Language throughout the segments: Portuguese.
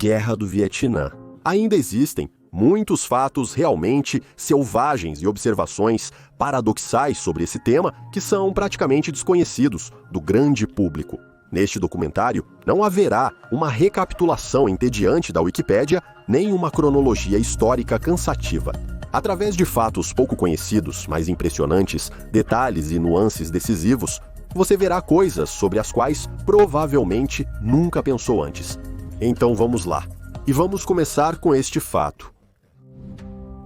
Guerra do Vietnã. Ainda existem muitos fatos realmente selvagens e observações paradoxais sobre esse tema que são praticamente desconhecidos do grande público. Neste documentário, não haverá uma recapitulação entediante da Wikipédia, nem uma cronologia histórica cansativa. Através de fatos pouco conhecidos, mas impressionantes, detalhes e nuances decisivos, você verá coisas sobre as quais provavelmente nunca pensou antes. Então vamos lá. E vamos começar com este fato.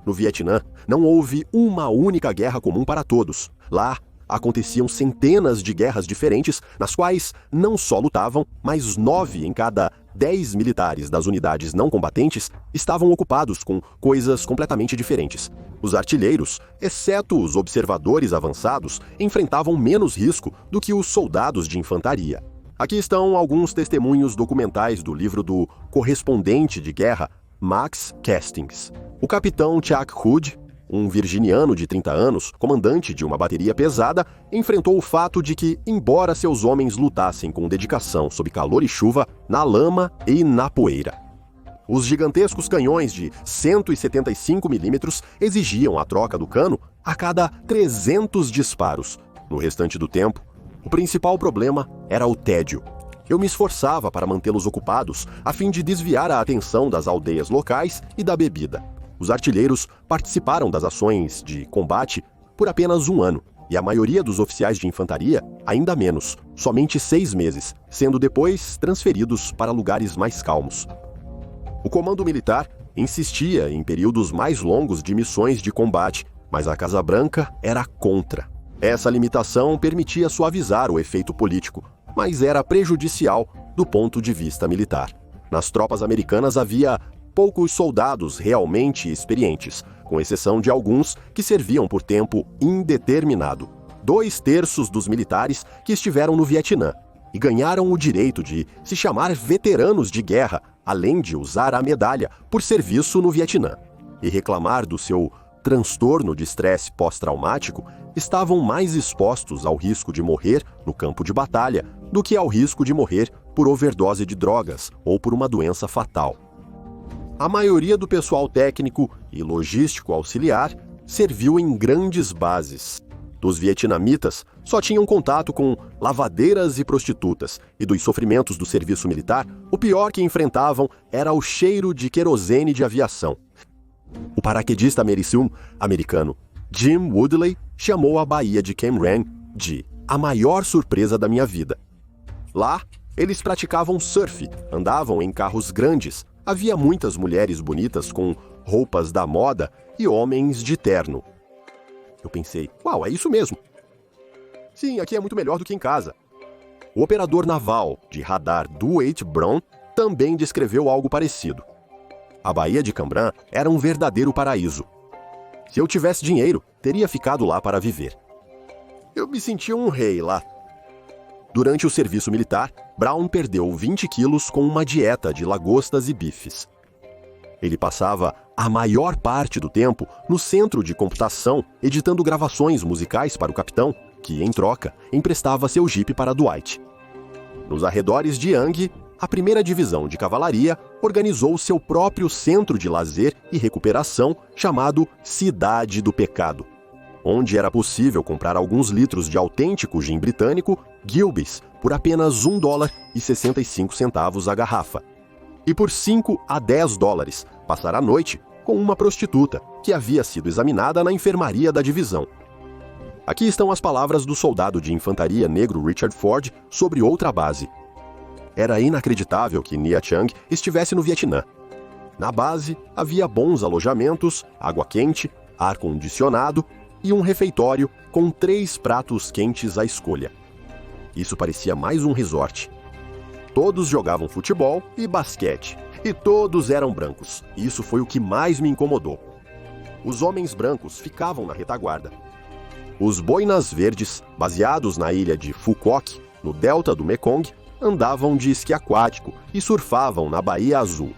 No Vietnã, não houve uma única guerra comum para todos. Lá, aconteciam centenas de guerras diferentes, nas quais não só lutavam, mas 9 em cada 10 militares das unidades não combatentes estavam ocupados com coisas completamente diferentes. Os artilheiros, exceto os observadores avançados, enfrentavam menos risco do que os soldados de infantaria. Aqui estão alguns testemunhos documentais do livro do correspondente de guerra, Max Castings. O capitão Chuck Hood, um virginiano de 30 anos, comandante de uma bateria pesada, enfrentou o fato de que, embora seus homens lutassem com dedicação sob calor e chuva, na lama e na poeira, os gigantescos canhões de 175 mm exigiam a troca do cano a cada 300 disparos. No restante do tempo, o principal problema era o tédio. Eu me esforçava para mantê-los ocupados, a fim de desviar a atenção das aldeias locais e da bebida. Os artilheiros participaram das ações de combate por apenas 1 ano, e a maioria dos oficiais de infantaria ainda menos, somente 6 meses, sendo depois transferidos para lugares mais calmos. O comando militar insistia em períodos mais longos de missões de combate, mas a Casa Branca era contra. Essa limitação permitia suavizar o efeito político, mas era prejudicial do ponto de vista militar. Nas tropas americanas havia poucos soldados realmente experientes, com exceção de alguns que serviam por tempo indeterminado. 2/3 dos militares que estiveram no Vietnã e ganharam o direito de se chamar veteranos de guerra, além de usar a medalha por serviço no Vietnã. E reclamar do seu transtorno de estresse pós-traumático, estavam mais expostos ao risco de morrer no campo de batalha do que ao risco de morrer por overdose de drogas ou por uma doença fatal. A maioria do pessoal técnico e logístico auxiliar serviu em grandes bases. Dos vietnamitas, só tinham contato com lavadeiras e prostitutas, e dos sofrimentos do serviço militar, o pior que enfrentavam era o cheiro de querosene de aviação. O paraquedista americano Jim Woodley chamou a Baía de Cam Ranh de a maior surpresa da minha vida. Lá, eles praticavam surf, andavam em carros grandes, havia muitas mulheres bonitas com roupas da moda e homens de terno. Eu pensei, uau, é isso mesmo. Sim, aqui é muito melhor do que em casa. O operador naval de radar Dwight Brown também descreveu algo parecido. A Baía de Cam Ranh era um verdadeiro paraíso. Se eu tivesse dinheiro, teria ficado lá para viver. Eu me sentia um rei lá. Durante o serviço militar, Brown perdeu 20 quilos com uma dieta de lagostas e bifes. Ele passava a maior parte do tempo no centro de computação, editando gravações musicais para o capitão, que, em troca, emprestava seu jipe para Dwight. Nos arredores de Yang, a 1ª Divisão de Cavalaria organizou seu próprio centro de lazer e recuperação chamado Cidade do Pecado, onde era possível comprar alguns litros de autêntico gin britânico, Gilbey's, por apenas $1,65 a garrafa. E por $5 a $10 passar a noite com uma prostituta que havia sido examinada na enfermaria da divisão. Aqui estão as palavras do soldado de infantaria negro Richard Ford sobre outra base. Era inacreditável que Nha Trang estivesse no Vietnã. Na base, havia bons alojamentos, água quente, ar-condicionado e um refeitório com 3 pratos quentes à escolha. Isso parecia mais um resort. Todos jogavam futebol e basquete, e todos eram brancos. Isso foi o que mais me incomodou. Os homens brancos ficavam na retaguarda. Os boinas verdes, baseados na ilha de Phu Quoc, no delta do Mekong, andavam de esqui aquático e surfavam na Baía Azul.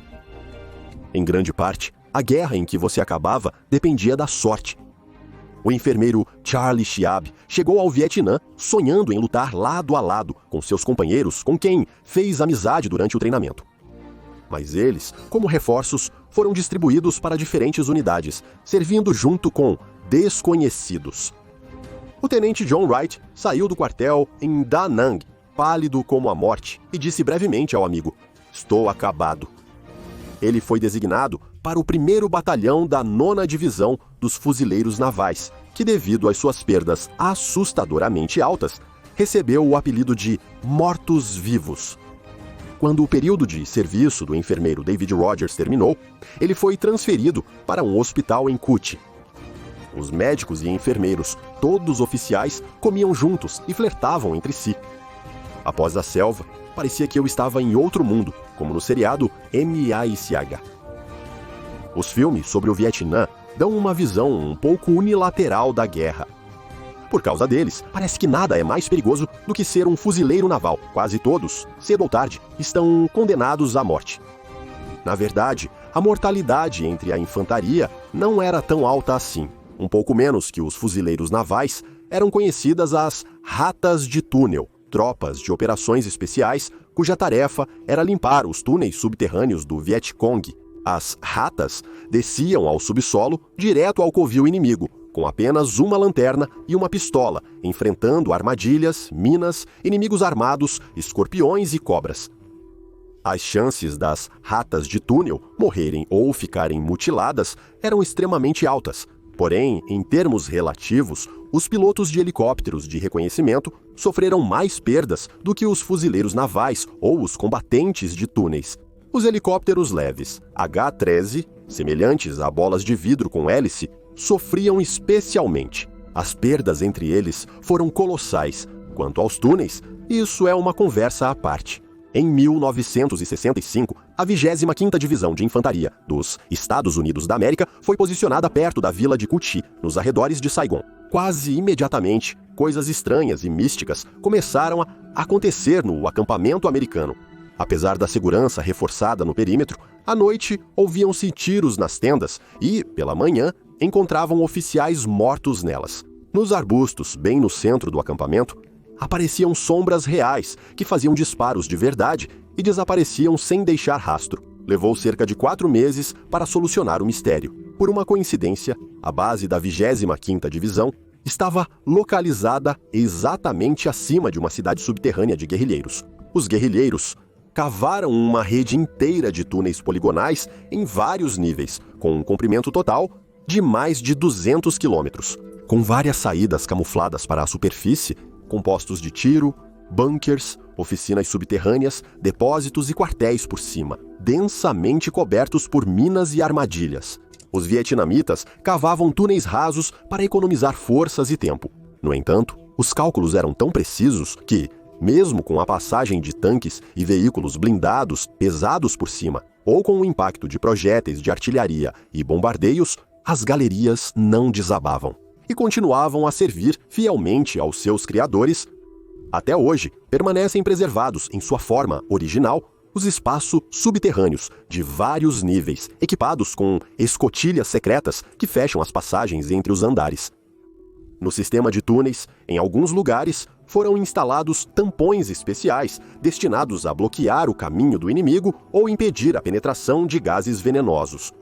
Em grande parte, a guerra em que você acabava dependia da sorte. O enfermeiro Charlie Chiab chegou ao Vietnã sonhando em lutar lado a lado com seus companheiros com quem fez amizade durante o treinamento. mas eles, como reforços, foram distribuídos para diferentes unidades, servindo junto com desconhecidos. O tenente John Wright saiu do quartel em Da Nang, pálido como a morte, e disse brevemente ao amigo: "Estou acabado." Ele foi designado para o 1º Batalhão da 9ª Divisão dos Fuzileiros Navais, que, devido às suas perdas assustadoramente altas, recebeu o apelido de Mortos-Vivos. Quando o período de serviço do enfermeiro David Rogers terminou, ele foi transferido para um hospital em Kut. Os médicos e enfermeiros, todos oficiais, comiam juntos e flertavam entre si. Após a selva, parecia que eu estava em outro mundo, como no seriado M.I.C.H. Os filmes sobre o Vietnã dão uma visão um pouco unilateral da guerra. Por causa deles, parece que nada é mais perigoso do que ser um fuzileiro naval. Quase todos, cedo ou tarde, estão condenados à morte. Na verdade, a mortalidade entre a infantaria não era tão alta assim. Um pouco menos que os fuzileiros navais, eram conhecidas as ratas de túnel, tropas de operações especiais cuja tarefa era limpar os túneis subterrâneos do Vietcong. As ratas desciam ao subsolo direto ao covil inimigo, com apenas uma lanterna e uma pistola, enfrentando armadilhas, minas, inimigos armados, escorpiões e cobras. As chances das ratas de túnel morrerem ou ficarem mutiladas eram extremamente altas. Porém, em termos relativos, os pilotos de helicópteros de reconhecimento sofreram mais perdas do que os fuzileiros navais ou os combatentes de túneis. Os helicópteros leves H-13, semelhantes a bolas de vidro com hélice, sofriam especialmente. As perdas entre eles foram colossais. Quanto aos túneis, isso é uma conversa à parte. Em 1965, a 25ª Divisão de Infantaria dos Estados Unidos da América foi posicionada perto da vila de Cu Chi, nos arredores de Saigon. Quase imediatamente, coisas estranhas e místicas começaram a acontecer no acampamento americano. Apesar da segurança reforçada no perímetro, à noite ouviam-se tiros nas tendas e, pela manhã, encontravam oficiais mortos nelas. Nos arbustos, bem no centro do acampamento, apareciam sombras reais que faziam disparos de verdade e desapareciam sem deixar rastro. Levou cerca de 4 meses para solucionar o mistério. Por uma coincidência, a base da 25ª Divisão estava localizada exatamente acima de uma cidade subterrânea de guerrilheiros. Os guerrilheiros cavaram uma rede inteira de túneis poligonais em vários níveis, com um comprimento total de mais de 200 quilômetros, com várias saídas camufladas para a superfície, com postos de tiro, bunkers, oficinas subterrâneas, depósitos e quartéis por cima, densamente cobertos por minas e armadilhas. Os vietnamitas cavavam túneis rasos para economizar forças e tempo. No entanto, os cálculos eram tão precisos que, mesmo com a passagem de tanques e veículos blindados pesados por cima, ou com o impacto de projéteis de artilharia e bombardeios, as galerias não desabavam e continuavam a servir fielmente aos seus criadores. Até hoje, permanecem preservados em sua forma original os espaços subterrâneos de vários níveis, equipados com escotilhas secretas que fecham as passagens entre os andares. No sistema de túneis, em alguns lugares, foram instalados tampões especiais destinados a bloquear o caminho do inimigo ou impedir a penetração de gases venenosos.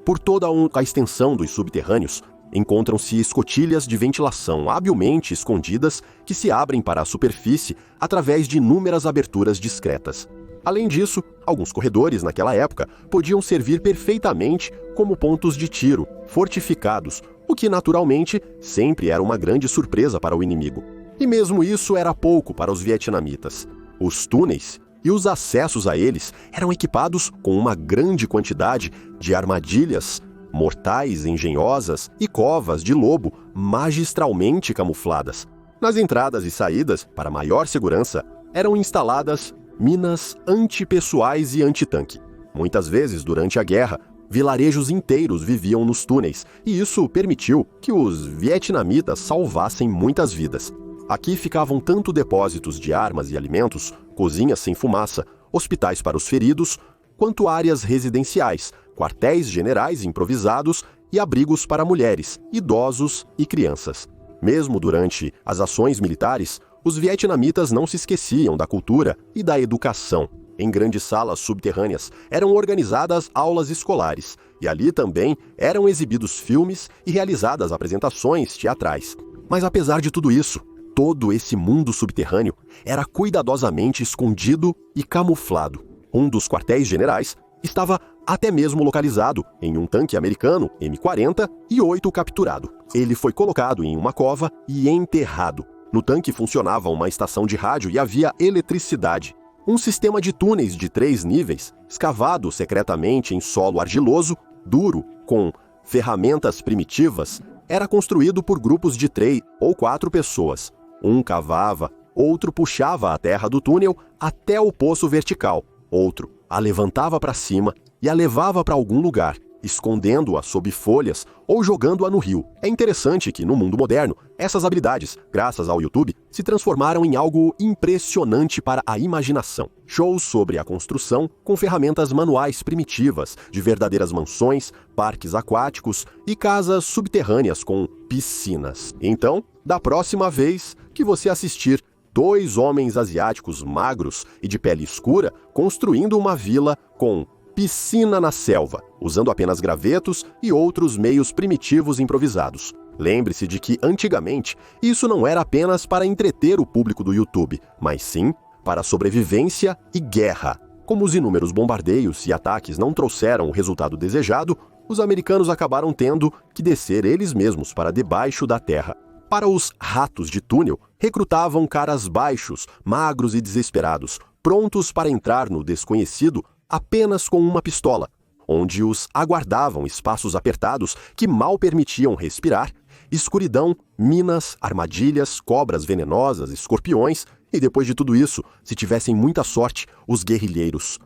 Por toda a extensão dos subterrâneos, encontram-se escotilhas de ventilação habilmente escondidas que se abrem para a superfície através de inúmeras aberturas discretas. Além disso, alguns corredores naquela época podiam servir perfeitamente como pontos de tiro, fortificados, o que naturalmente sempre era uma grande surpresa para o inimigo. E mesmo isso era pouco para os vietnamitas. Os túneis e os acessos a eles eram equipados com uma grande quantidade de armadilhas mortais, engenhosas e covas de lobo magistralmente camufladas. Nas entradas e saídas, para maior segurança, eram instaladas minas antipessoais e antitanque. Muitas vezes, durante a guerra, vilarejos inteiros viviam nos túneis, e isso permitiu que os vietnamitas salvassem muitas vidas. Aqui ficavam tanto depósitos de armas e alimentos, cozinhas sem fumaça, hospitais para os feridos, quanto áreas residenciais, quartéis generais improvisados e abrigos para mulheres, idosos e crianças. Mesmo durante as ações militares, os vietnamitas não se esqueciam da cultura e da educação. Em grandes salas subterrâneas eram organizadas aulas escolares, e ali também eram exibidos filmes e realizadas apresentações teatrais. Mas apesar de tudo isso, todo esse mundo subterrâneo era cuidadosamente escondido e camuflado. Um dos quartéis generais estava até mesmo localizado em um tanque americano M40 e 8 capturado. Ele foi colocado em uma cova e enterrado. No tanque funcionava uma estação de rádio e havia eletricidade. Um sistema de túneis de 3 níveis, escavado secretamente em solo argiloso, duro, com ferramentas primitivas, era construído por grupos de 3 ou 4 pessoas. Um cavava, outro puxava a terra do túnel até o poço vertical, outro a levantava para cima e a levava para algum lugar, escondendo-a sob folhas ou jogando-a no rio. É interessante que, no mundo moderno, essas habilidades, graças ao YouTube, se transformaram em algo impressionante para a imaginação. Shows sobre a construção com ferramentas manuais primitivas, de verdadeiras mansões, parques aquáticos e casas subterrâneas com piscinas. Então, da próxima vez que você assistir 2 homens asiáticos magros e de pele escura construindo uma vila com piscina na selva, usando apenas gravetos e outros meios primitivos improvisados. Lembre-se de que, antigamente, isso não era apenas para entreter o público do YouTube, mas sim para sobrevivência e guerra. Como os inúmeros bombardeios e ataques não trouxeram o resultado desejado, os americanos acabaram tendo que descer eles mesmos para debaixo da terra. Para os ratos de túnel, recrutavam caras baixos, magros e desesperados, prontos para entrar no desconhecido apenas com uma pistola, onde os aguardavam espaços apertados que mal permitiam respirar, escuridão, minas, armadilhas, cobras venenosas, escorpiões e, depois de tudo isso, se tivessem muita sorte, os guerrilheiros.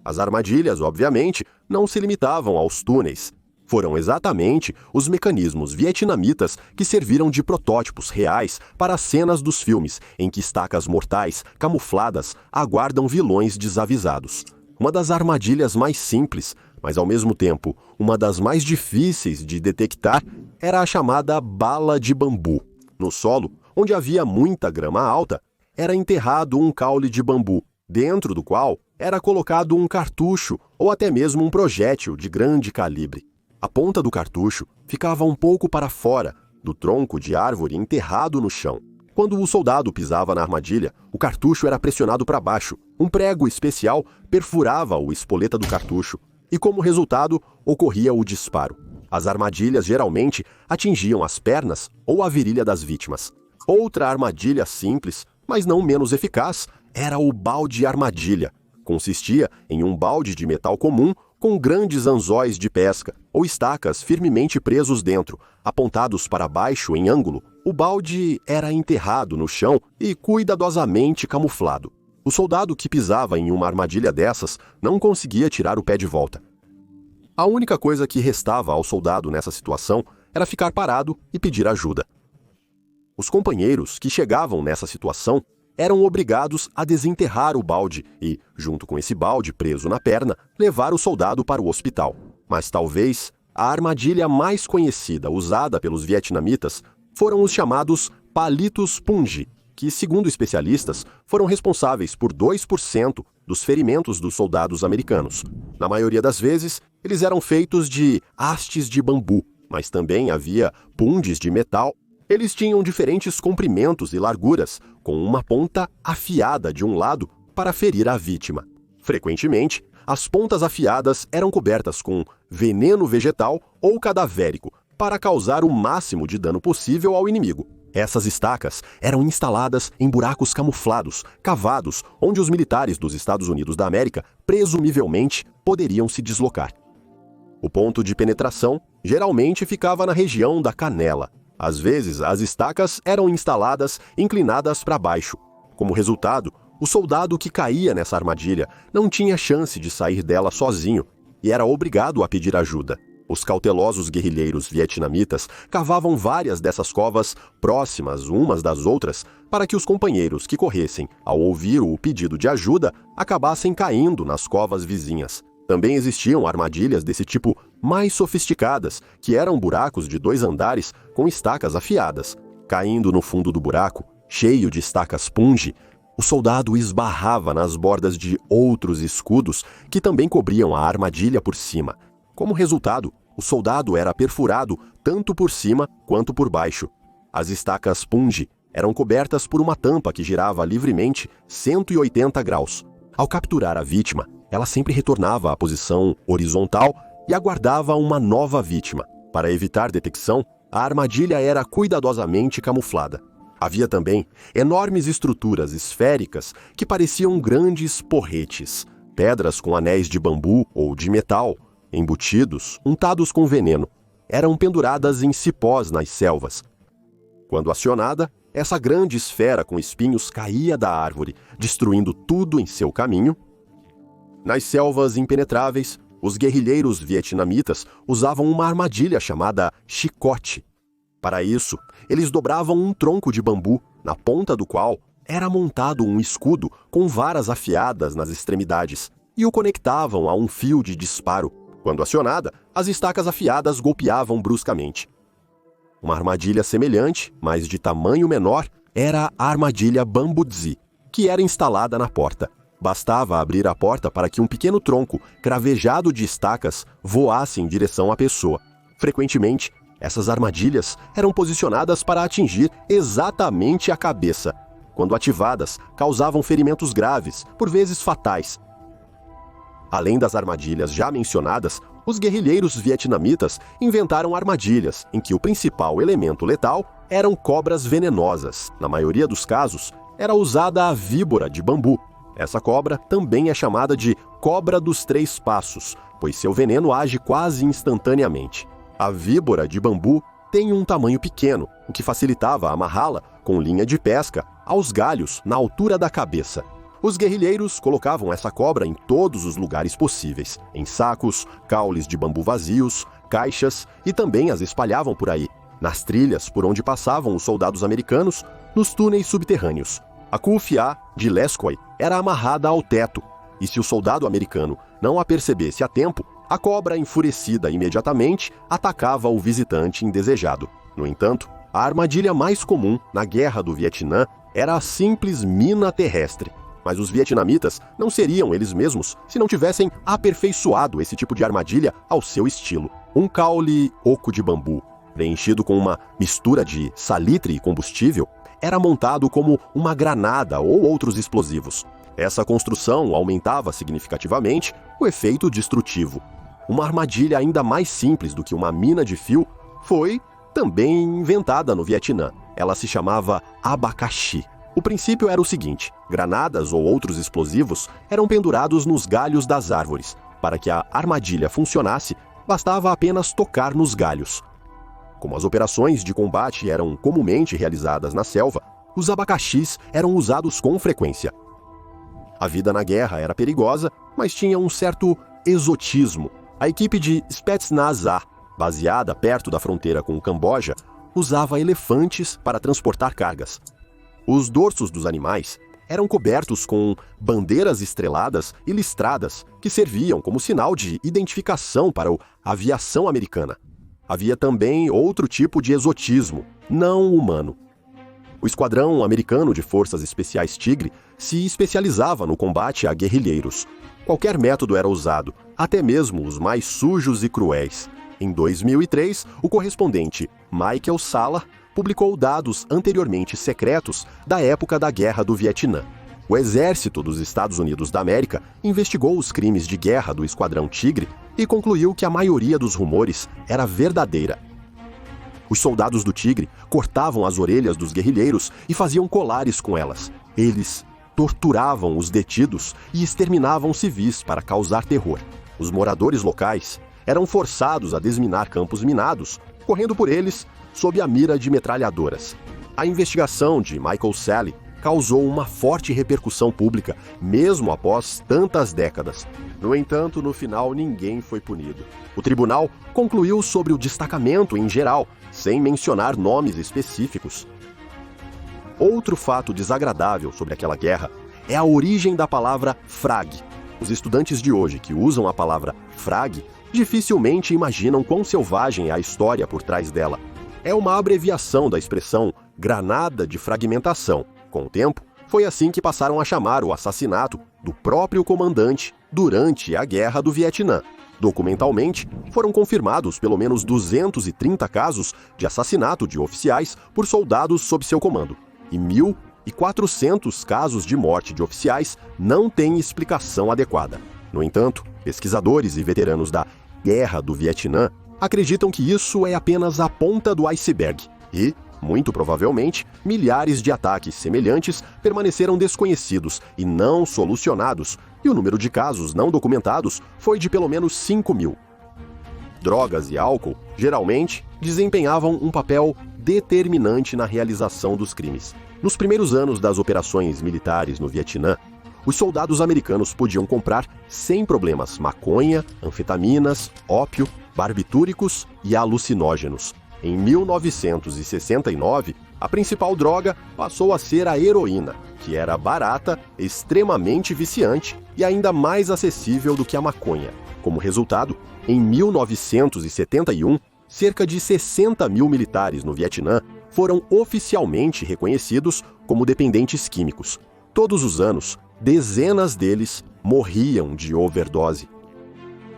As armadilhas, obviamente, não se limitavam aos túneis. Foram exatamente os mecanismos vietnamitas que serviram de protótipos reais para as cenas dos filmes em que estacas mortais, camufladas, aguardam vilões desavisados. Uma das armadilhas mais simples, mas ao mesmo tempo uma das mais difíceis de detectar, era a chamada bala de bambu. No solo, onde havia muita grama alta, era enterrado um caule de bambu, dentro do qual era colocado um cartucho ou até mesmo um projétil de grande calibre. A ponta do cartucho ficava um pouco para fora do tronco de árvore enterrado no chão. Quando o soldado pisava na armadilha, o cartucho era pressionado para baixo. Um prego especial perfurava o espoleta do cartucho e, como resultado, ocorria o disparo. As armadilhas geralmente atingiam as pernas ou a virilha das vítimas. Outra armadilha simples, mas não menos eficaz, era o balde armadilha. Consistia em um balde de metal comum com grandes anzóis de pesca ou estacas firmemente presos dentro, apontados para baixo em ângulo. O balde era enterrado no chão e cuidadosamente camuflado. O soldado que pisava em uma armadilha dessas não conseguia tirar o pé de volta. A única coisa que restava ao soldado nessa situação era ficar parado e pedir ajuda. Os companheiros que chegavam nessa situação eram obrigados a desenterrar o balde e, junto com esse balde preso na perna, levar o soldado para o hospital. Mas talvez a armadilha mais conhecida usada pelos vietnamitas foram os chamados palitos punji, que, segundo especialistas, foram responsáveis por 2% dos ferimentos dos soldados americanos. Na maioria das vezes, eles eram feitos de hastes de bambu, mas também havia punjis de metal. Eles tinham diferentes comprimentos e larguras, com uma ponta afiada de um lado para ferir a vítima. Frequentemente, as pontas afiadas eram cobertas com veneno vegetal ou cadavérico para causar o máximo de dano possível ao inimigo. Essas estacas eram instaladas em buracos camuflados, cavados, onde os militares dos Estados Unidos da América, presumivelmente, poderiam se deslocar. O ponto de penetração geralmente ficava na região da canela. Às vezes, as estacas eram instaladas inclinadas para baixo. Como resultado, o soldado que caía nessa armadilha não tinha chance de sair dela sozinho e era obrigado a pedir ajuda. Os cautelosos guerrilheiros vietnamitas cavavam várias dessas covas próximas umas das outras para que os companheiros que corressem, ao ouvir o pedido de ajuda, acabassem caindo nas covas vizinhas. Também existiam armadilhas desse tipo mais sofisticadas, que eram buracos de 2 andares com estacas afiadas. Caindo no fundo do buraco, cheio de estacas punji, o soldado esbarrava nas bordas de outros escudos que também cobriam a armadilha por cima. Como resultado, o soldado era perfurado tanto por cima quanto por baixo. As estacas punji eram cobertas por uma tampa que girava livremente 180 graus. Ao capturar a vítima, ela sempre retornava à posição horizontal e aguardava uma nova vítima. Para evitar detecção, a armadilha era cuidadosamente camuflada. Havia também enormes estruturas esféricas que pareciam grandes porretes, pedras com anéis de bambu ou de metal, embutidos, untados com veneno. Eram penduradas em cipós nas selvas. Quando acionada, essa grande esfera com espinhos caía da árvore, destruindo tudo em seu caminho. Nas selvas impenetráveis, os guerrilheiros vietnamitas usavam uma armadilha chamada chicote. Para isso, eles dobravam um tronco de bambu, na ponta do qual era montado um escudo com varas afiadas nas extremidades, e o conectavam a um fio de disparo. Quando acionada, as estacas afiadas golpeavam bruscamente. Uma armadilha semelhante, mas de tamanho menor, era a armadilha bambuzi, que era instalada na porta. Bastava abrir a porta para que um pequeno tronco, cravejado de estacas, voasse em direção à pessoa. Frequentemente, essas armadilhas eram posicionadas para atingir exatamente a cabeça. Quando ativadas, causavam ferimentos graves, por vezes fatais. Além das armadilhas já mencionadas, os guerrilheiros vietnamitas inventaram armadilhas em que o principal elemento letal eram cobras venenosas. Na maioria dos casos, era usada a víbora de bambu. Essa cobra também é chamada de cobra dos 3 passos, pois seu veneno age quase instantaneamente. A víbora de bambu tem um tamanho pequeno, o que facilitava amarrá-la com linha de pesca aos galhos na altura da cabeça. Os guerrilheiros colocavam essa cobra em todos os lugares possíveis, em sacos, caules de bambu vazios, caixas, e também as espalhavam por aí, nas trilhas por onde passavam os soldados americanos, nos túneis subterrâneos. A Kufiá de Lesquoi era amarrada ao teto, e se o soldado americano não a percebesse a tempo, a cobra, enfurecida imediatamente, atacava o visitante indesejado. No entanto, a armadilha mais comum na Guerra do Vietnã era a simples mina terrestre. Mas os vietnamitas não seriam eles mesmos se não tivessem aperfeiçoado esse tipo de armadilha ao seu estilo. Um caule oco de bambu, preenchido com uma mistura de salitre e combustível, era montado como uma granada ou outros explosivos. Essa construção aumentava significativamente o efeito destrutivo. Uma armadilha ainda mais simples do que uma mina de fio foi também inventada no Vietnã. Ela se chamava abacaxi. O princípio era o seguinte: granadas ou outros explosivos eram pendurados nos galhos das árvores. Para que a armadilha funcionasse, bastava apenas tocar nos galhos. Como as operações de combate eram comumente realizadas na selva, os abacaxis eram usados com frequência. A vida na guerra era perigosa, mas tinha um certo exotismo. A equipe de Spetsnaz-A, baseada perto da fronteira com o Camboja, usava elefantes para transportar cargas. Os dorsos dos animais eram cobertos com bandeiras estreladas e listradas que serviam como sinal de identificação para a aviação americana. Havia também outro tipo de exotismo, não humano. O Esquadrão Americano de Forças Especiais Tigre se especializava no combate a guerrilheiros. Qualquer método era usado, até mesmo os mais sujos e cruéis. Em 2003, o correspondente Michael Salla publicou dados anteriormente secretos da época da Guerra do Vietnã. O Exército dos Estados Unidos da América investigou os crimes de guerra do Esquadrão Tigre e concluiu que a maioria dos rumores era verdadeira. Os soldados do Tigre cortavam as orelhas dos guerrilheiros e faziam colares com elas. Eles torturavam os detidos e exterminavam civis para causar terror. Os moradores locais eram forçados a desminar campos minados, correndo por eles sob a mira de metralhadoras. A investigação de Michael Salla causou uma forte repercussão pública, mesmo após tantas décadas. No entanto, no final, ninguém foi punido. O tribunal concluiu sobre o destacamento em geral, sem mencionar nomes específicos. Outro fato desagradável sobre aquela guerra é a origem da palavra frag. Os estudantes de hoje que usam a palavra frag dificilmente imaginam quão selvagem é a história por trás dela. É uma abreviação da expressão granada de fragmentação. Com o tempo, Foi assim que passaram a chamar o assassinato do próprio comandante durante a Guerra do Vietnã. Documentalmente, foram confirmados pelo menos 230 casos de assassinato de oficiais por soldados sob seu comando, e 1.400 casos de morte de oficiais não têm explicação adequada. No entanto, pesquisadores e veteranos da Guerra do Vietnã acreditam que isso é apenas a ponta do iceberg e, muito provavelmente, milhares de ataques semelhantes permaneceram desconhecidos e não solucionados, e o número de casos não documentados foi de pelo menos 5.000. Drogas e álcool, geralmente, desempenhavam um papel determinante na realização dos crimes. Nos primeiros anos das operações militares no Vietnã, os soldados americanos podiam comprar sem problemas maconha, anfetaminas, ópio, barbitúricos e alucinógenos. Em 1969, a principal droga passou a ser a heroína, que era barata, extremamente viciante e ainda mais acessível do que a maconha. Como resultado, em 1971, cerca de 60.000 militares no Vietnã foram oficialmente reconhecidos como dependentes químicos. Todos os anos, dezenas deles morriam de overdose.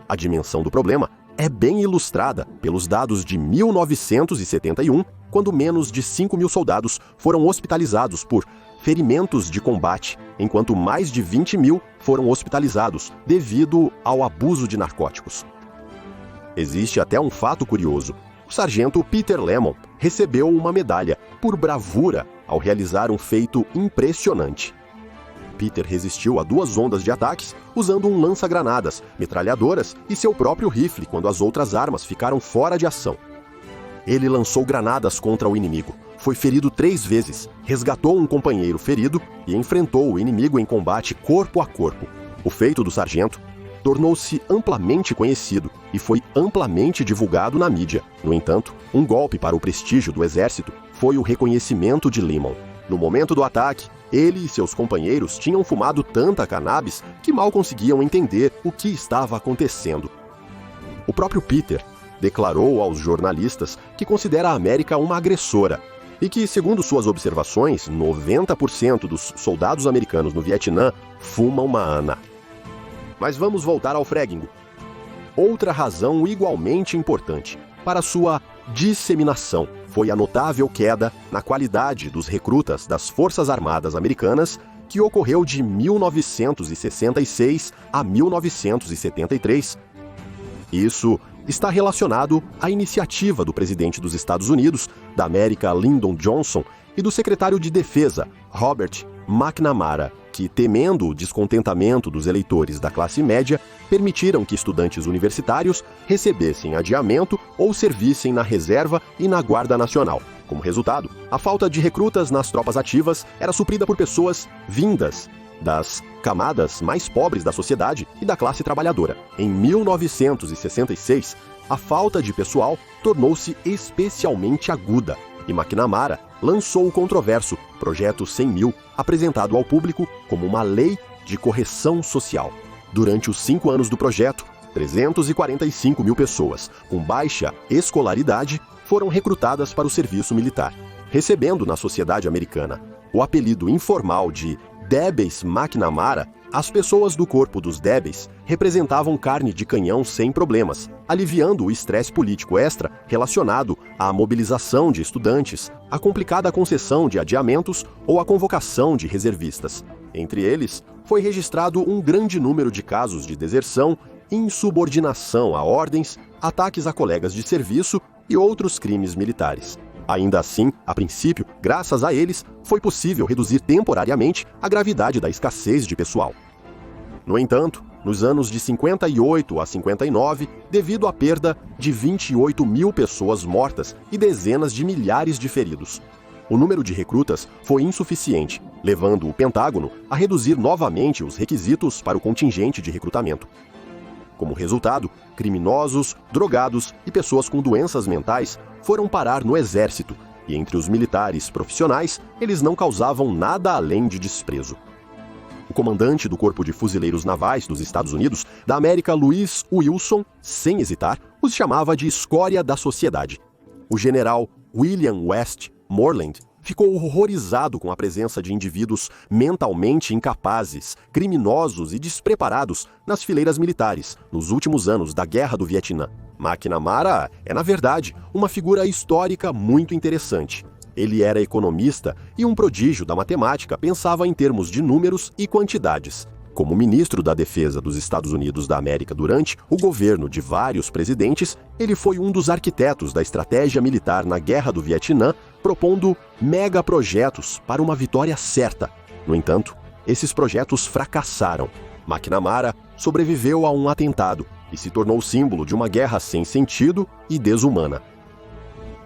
A dimensão do problema é bem ilustrada pelos dados de 1971, quando menos de 5.000 soldados foram hospitalizados por ferimentos de combate, enquanto mais de 20.000 foram hospitalizados devido ao abuso de narcóticos. Existe até um fato curioso. O sargento Peter Lemon recebeu uma medalha por bravura ao realizar um feito impressionante. Peter resistiu a 2 ondas de ataques usando um lança-granadas, metralhadoras e seu próprio rifle quando as outras armas ficaram fora de ação. Ele lançou granadas contra o inimigo, foi ferido 3 vezes, resgatou um companheiro ferido e enfrentou o inimigo em combate corpo a corpo. O feito do sargento tornou-se amplamente conhecido e foi amplamente divulgado na mídia. No entanto, um golpe para o prestígio do exército foi o reconhecimento de Lemon. No momento do ataque, ele e seus companheiros tinham fumado tanta cannabis que mal conseguiam entender o que estava acontecendo. O próprio Peter declarou aos jornalistas que considera a América uma agressora e que, segundo suas observações, 90% dos soldados americanos no Vietnã fumam maana. Mas vamos voltar ao fragging. Outra razão igualmente importante para sua disseminação foi a notável queda na qualidade dos recrutas das Forças Armadas Americanas, que ocorreu de 1966 a 1973. Isso está relacionado à iniciativa do presidente dos Estados Unidos, da América Lyndon Johnson, e do secretário de Defesa, Robert McNamara, que, temendo o descontentamento dos eleitores da classe média, permitiram que estudantes universitários recebessem adiamento ou servissem na reserva e na Guarda Nacional. Como resultado, a falta de recrutas nas tropas ativas era suprida por pessoas vindas das camadas mais pobres da sociedade e da classe trabalhadora. Em 1966, a falta de pessoal tornou-se especialmente aguda e McNamara lançou o controverso Projeto 100.000, apresentado ao público como uma lei de correção social. Durante os 5 anos do projeto, 345.000 pessoas com baixa escolaridade foram recrutadas para o serviço militar, recebendo na sociedade americana o apelido informal de débeis McNamara. As pessoas do corpo dos débeis representavam carne de canhão sem problemas, aliviando o estresse político extra relacionado à mobilização de estudantes, à complicada concessão de adiamentos ou à convocação de reservistas. Entre eles, foi registrado um grande número de casos de deserção, insubordinação a ordens, ataques a colegas de serviço e outros crimes militares. Ainda assim, a princípio, graças a eles, foi possível reduzir temporariamente a gravidade da escassez de pessoal. No entanto, nos anos de 58 a 59, devido à perda de 28.000 pessoas mortas e dezenas de milhares de feridos, o número de recrutas foi insuficiente, levando o Pentágono a reduzir novamente os requisitos para o contingente de recrutamento. Como resultado, criminosos, drogados e pessoas com doenças mentais foram parar no exército, e entre os militares profissionais, eles não causavam nada além de desprezo. O comandante do Corpo de Fuzileiros Navais dos Estados Unidos, da América, Louis Wilson, sem hesitar, os chamava de escória da sociedade. O general William Westmoreland ficou horrorizado com a presença de indivíduos mentalmente incapazes, criminosos e despreparados nas fileiras militares nos últimos anos da Guerra do Vietnã. McNamara é, na verdade, uma figura histórica muito interessante. Ele era economista e um prodígio da matemática, pensava em termos de números e quantidades. Como ministro da Defesa dos Estados Unidos da América durante o governo de vários presidentes, ele foi um dos arquitetos da estratégia militar na Guerra do Vietnã, propondo megaprojetos para uma vitória certa. No entanto, esses projetos fracassaram. McNamara sobreviveu a um atentado e se tornou símbolo de uma guerra sem sentido e desumana.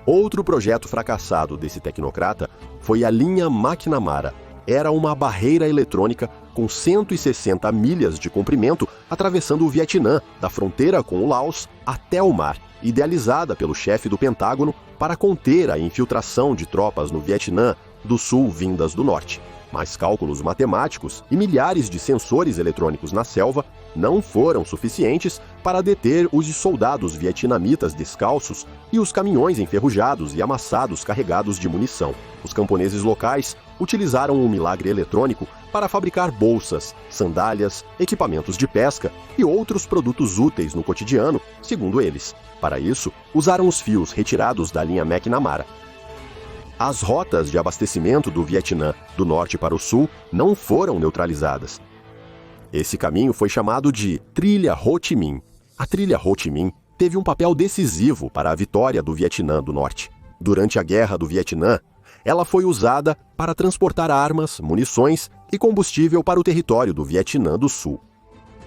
Outro projeto fracassado desse tecnocrata foi a linha McNamara. Era uma barreira eletrônica com 160 milhas de comprimento atravessando o Vietnã, da fronteira com o Laos até o mar, idealizada pelo chefe do Pentágono para conter a infiltração de tropas no Vietnã do Sul vindas do Norte. Mas cálculos matemáticos e milhares de sensores eletrônicos na selva não foram suficientes para deter os soldados vietnamitas descalços e os caminhões enferrujados e amassados carregados de munição. Os camponeses locais utilizaram o milagre eletrônico para fabricar bolsas, sandálias, equipamentos de pesca e outros produtos úteis no cotidiano, segundo eles. Para isso, usaram os fios retirados da linha McNamara. As rotas de abastecimento do Vietnã, do norte para o sul, não foram neutralizadas. Esse caminho foi chamado de Trilha Ho Chi Minh. A Trilha Ho Chi Minh teve um papel decisivo para a vitória do Vietnã do Norte. Durante a Guerra do Vietnã, ela foi usada para transportar armas, munições e combustível para o território do Vietnã do Sul.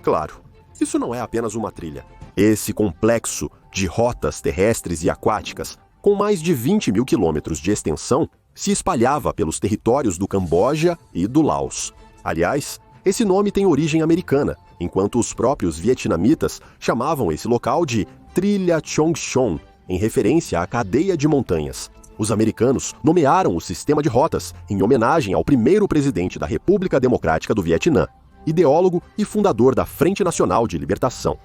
Claro, isso não é apenas uma trilha. Esse complexo de rotas terrestres e aquáticas, com mais de 20 mil quilômetros de extensão, se espalhava pelos territórios do Camboja e do Laos. Aliás, esse nome tem origem americana, enquanto os próprios vietnamitas chamavam esse local de Trilha Chong Son, em referência à cadeia de montanhas. Os americanos nomearam o sistema de rotas em homenagem ao primeiro presidente da República Democrática do Vietnã, ideólogo e fundador da Frente Nacional de Libertação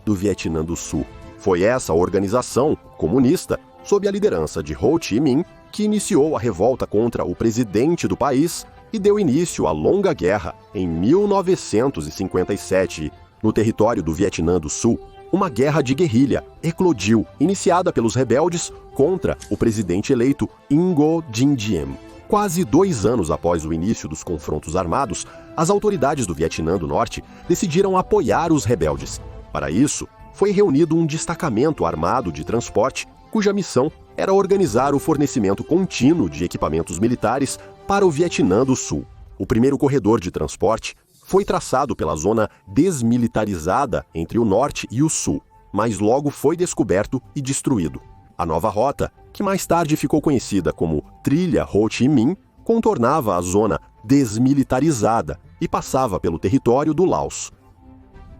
do Vietnã do Sul. Foi essa organização comunista, sob a liderança de Ho Chi Minh, que iniciou a revolta contra o presidente do país e deu início à longa guerra em 1957, no território do Vietnã do Sul. Uma guerra de guerrilha eclodiu, iniciada pelos rebeldes contra o presidente eleito Ngo Dinh Diem. Quase 2 anos após o início dos confrontos armados, as autoridades do Vietnã do Norte decidiram apoiar os rebeldes. Para isso, foi reunido um destacamento armado de transporte, cuja missão era organizar o fornecimento contínuo de equipamentos militares para o Vietnã do Sul. O primeiro corredor de transporte foi traçado pela zona desmilitarizada entre o norte e o sul, mas logo foi descoberto e destruído. A nova rota, que mais tarde ficou conhecida como Trilha Ho Chi Minh, contornava a zona desmilitarizada e passava pelo território do Laos.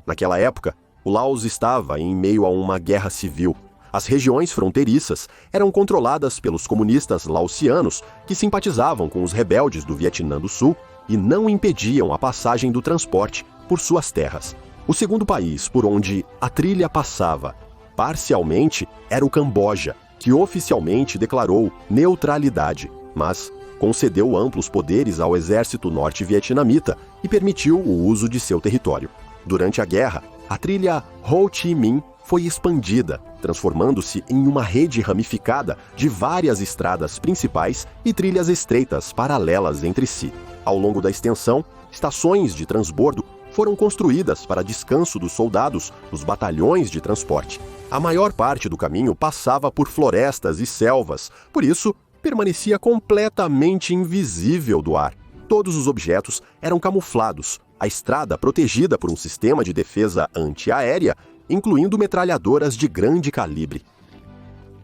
Naquela época, o Laos estava em meio a uma guerra civil. As regiões fronteiriças eram controladas pelos comunistas laosianos que simpatizavam com os rebeldes do Vietnã do Sul e não impediam a passagem do transporte por suas terras. O segundo país por onde a trilha passava, parcialmente, era o Camboja, que oficialmente declarou neutralidade, mas concedeu amplos poderes ao exército norte-vietnamita e permitiu o uso de seu território. Durante a guerra, a trilha Ho Chi Minh foi expandida, transformando-se em uma rede ramificada de várias estradas principais e trilhas estreitas paralelas entre si. Ao longo da extensão, estações de transbordo foram construídas para descanso dos soldados nos batalhões de transporte. A maior parte do caminho passava por florestas e selvas, por isso permanecia completamente invisível do ar. Todos os objetos eram camuflados, a estrada protegida por um sistema de defesa antiaérea, incluindo metralhadoras de grande calibre.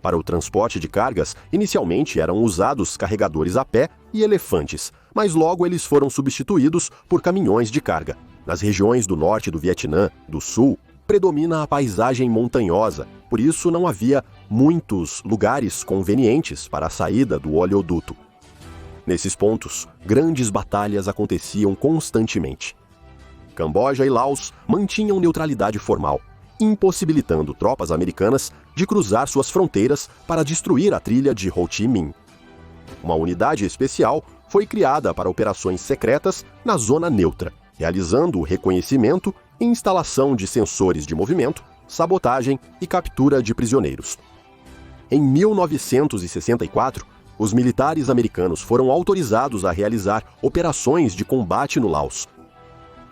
Para o transporte de cargas, inicialmente eram usados carregadores a pé e elefantes, mas logo eles foram substituídos por caminhões de carga. Nas regiões do norte do Vietnã, do sul, predomina a paisagem montanhosa, por isso não havia muitos lugares convenientes para a saída do oleoduto. Nesses pontos, grandes batalhas aconteciam constantemente. Camboja e Laos mantinham neutralidade formal, impossibilitando tropas americanas de cruzar suas fronteiras para destruir a trilha de Ho Chi Minh. Uma unidade especial foi criada para operações secretas na zona neutra, realizando o reconhecimento e instalação de sensores de movimento, sabotagem e captura de prisioneiros. Em 1964, os militares americanos foram autorizados a realizar operações de combate no Laos.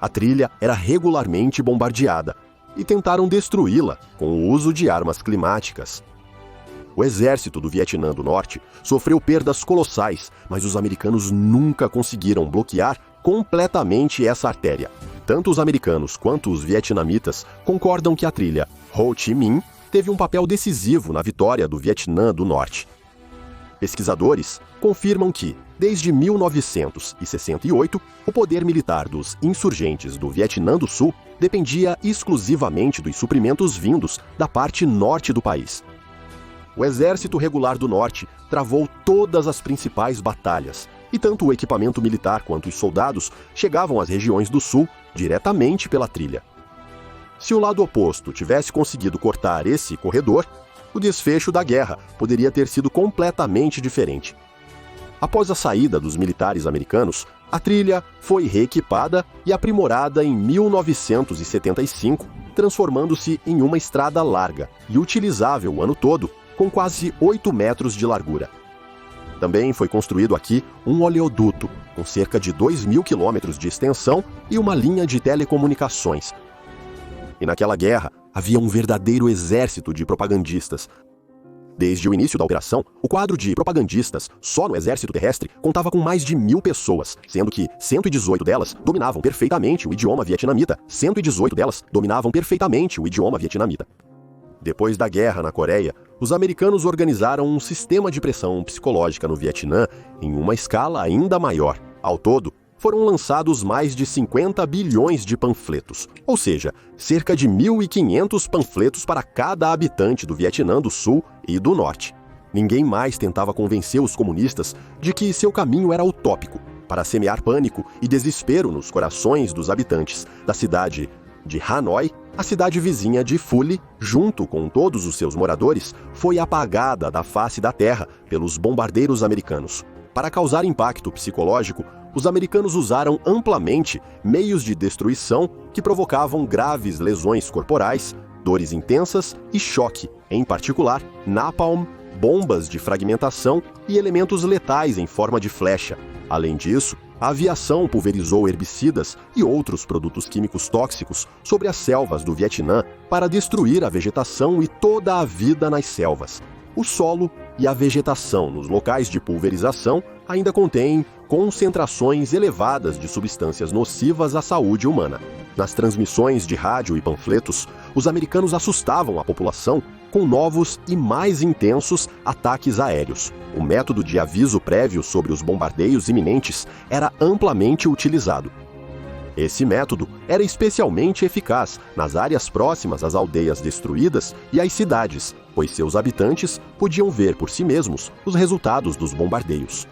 A trilha era regularmente bombardeada e tentaram destruí-la com o uso de armas climáticas. O exército do Vietnã do Norte sofreu perdas colossais, mas os americanos nunca conseguiram bloquear completamente essa artéria. Tanto os americanos quanto os vietnamitas concordam que a trilha Ho Chi Minh teve um papel decisivo na vitória do Vietnã do Norte. Pesquisadores confirmam que, desde 1968, o poder militar dos insurgentes do Vietnã do Sul dependia exclusivamente dos suprimentos vindos da parte norte do país. O Exército Regular do Norte travou todas as principais batalhas, e tanto o equipamento militar quanto os soldados chegavam às regiões do Sul diretamente pela trilha. Se o lado oposto tivesse conseguido cortar esse corredor, o desfecho da guerra poderia ter sido completamente diferente. Após a saída dos militares americanos, a trilha foi reequipada e aprimorada em 1975, transformando-se em uma estrada larga e utilizável o ano todo, com quase 8 metros de largura. Também foi construído aqui um oleoduto, com cerca de 2.000 quilômetros de extensão e uma linha de telecomunicações. E naquela guerra, havia um verdadeiro exército de propagandistas. Desde o início da operação, o quadro de propagandistas só no exército terrestre contava com mais de 1.000 pessoas, sendo que 118 delas dominavam perfeitamente o idioma vietnamita. Depois da guerra na Coreia, os americanos organizaram um sistema de pressão psicológica no Vietnã em uma escala ainda maior. Ao todo, foram lançados mais de 50 bilhões de panfletos, ou seja, cerca de 1.500 panfletos para cada habitante do Vietnã do Sul e do Norte. Ninguém mais tentava convencer os comunistas de que seu caminho era utópico, para semear pânico e desespero nos corações dos habitantes da cidade de Hanoi. A cidade vizinha de Phu, junto com todos os seus moradores, foi apagada da face da terra pelos bombardeiros americanos. Para causar impacto psicológico, os americanos usaram amplamente meios de destruição que provocavam graves lesões corporais, dores intensas e choque, em particular napalm, bombas de fragmentação e elementos letais em forma de flecha. Além disso, a aviação pulverizou herbicidas e outros produtos químicos tóxicos sobre as selvas do Vietnã para destruir a vegetação e toda a vida nas selvas. O solo e a vegetação nos locais de pulverização ainda contêm concentrações elevadas de substâncias nocivas à saúde humana. Nas transmissões de rádio e panfletos, os americanos assustavam a população com novos e mais intensos ataques aéreos. O método de aviso prévio sobre os bombardeios iminentes era amplamente utilizado. Esse método era especialmente eficaz nas áreas próximas às aldeias destruídas e às cidades, pois seus habitantes podiam ver por si mesmos os resultados dos bombardeios.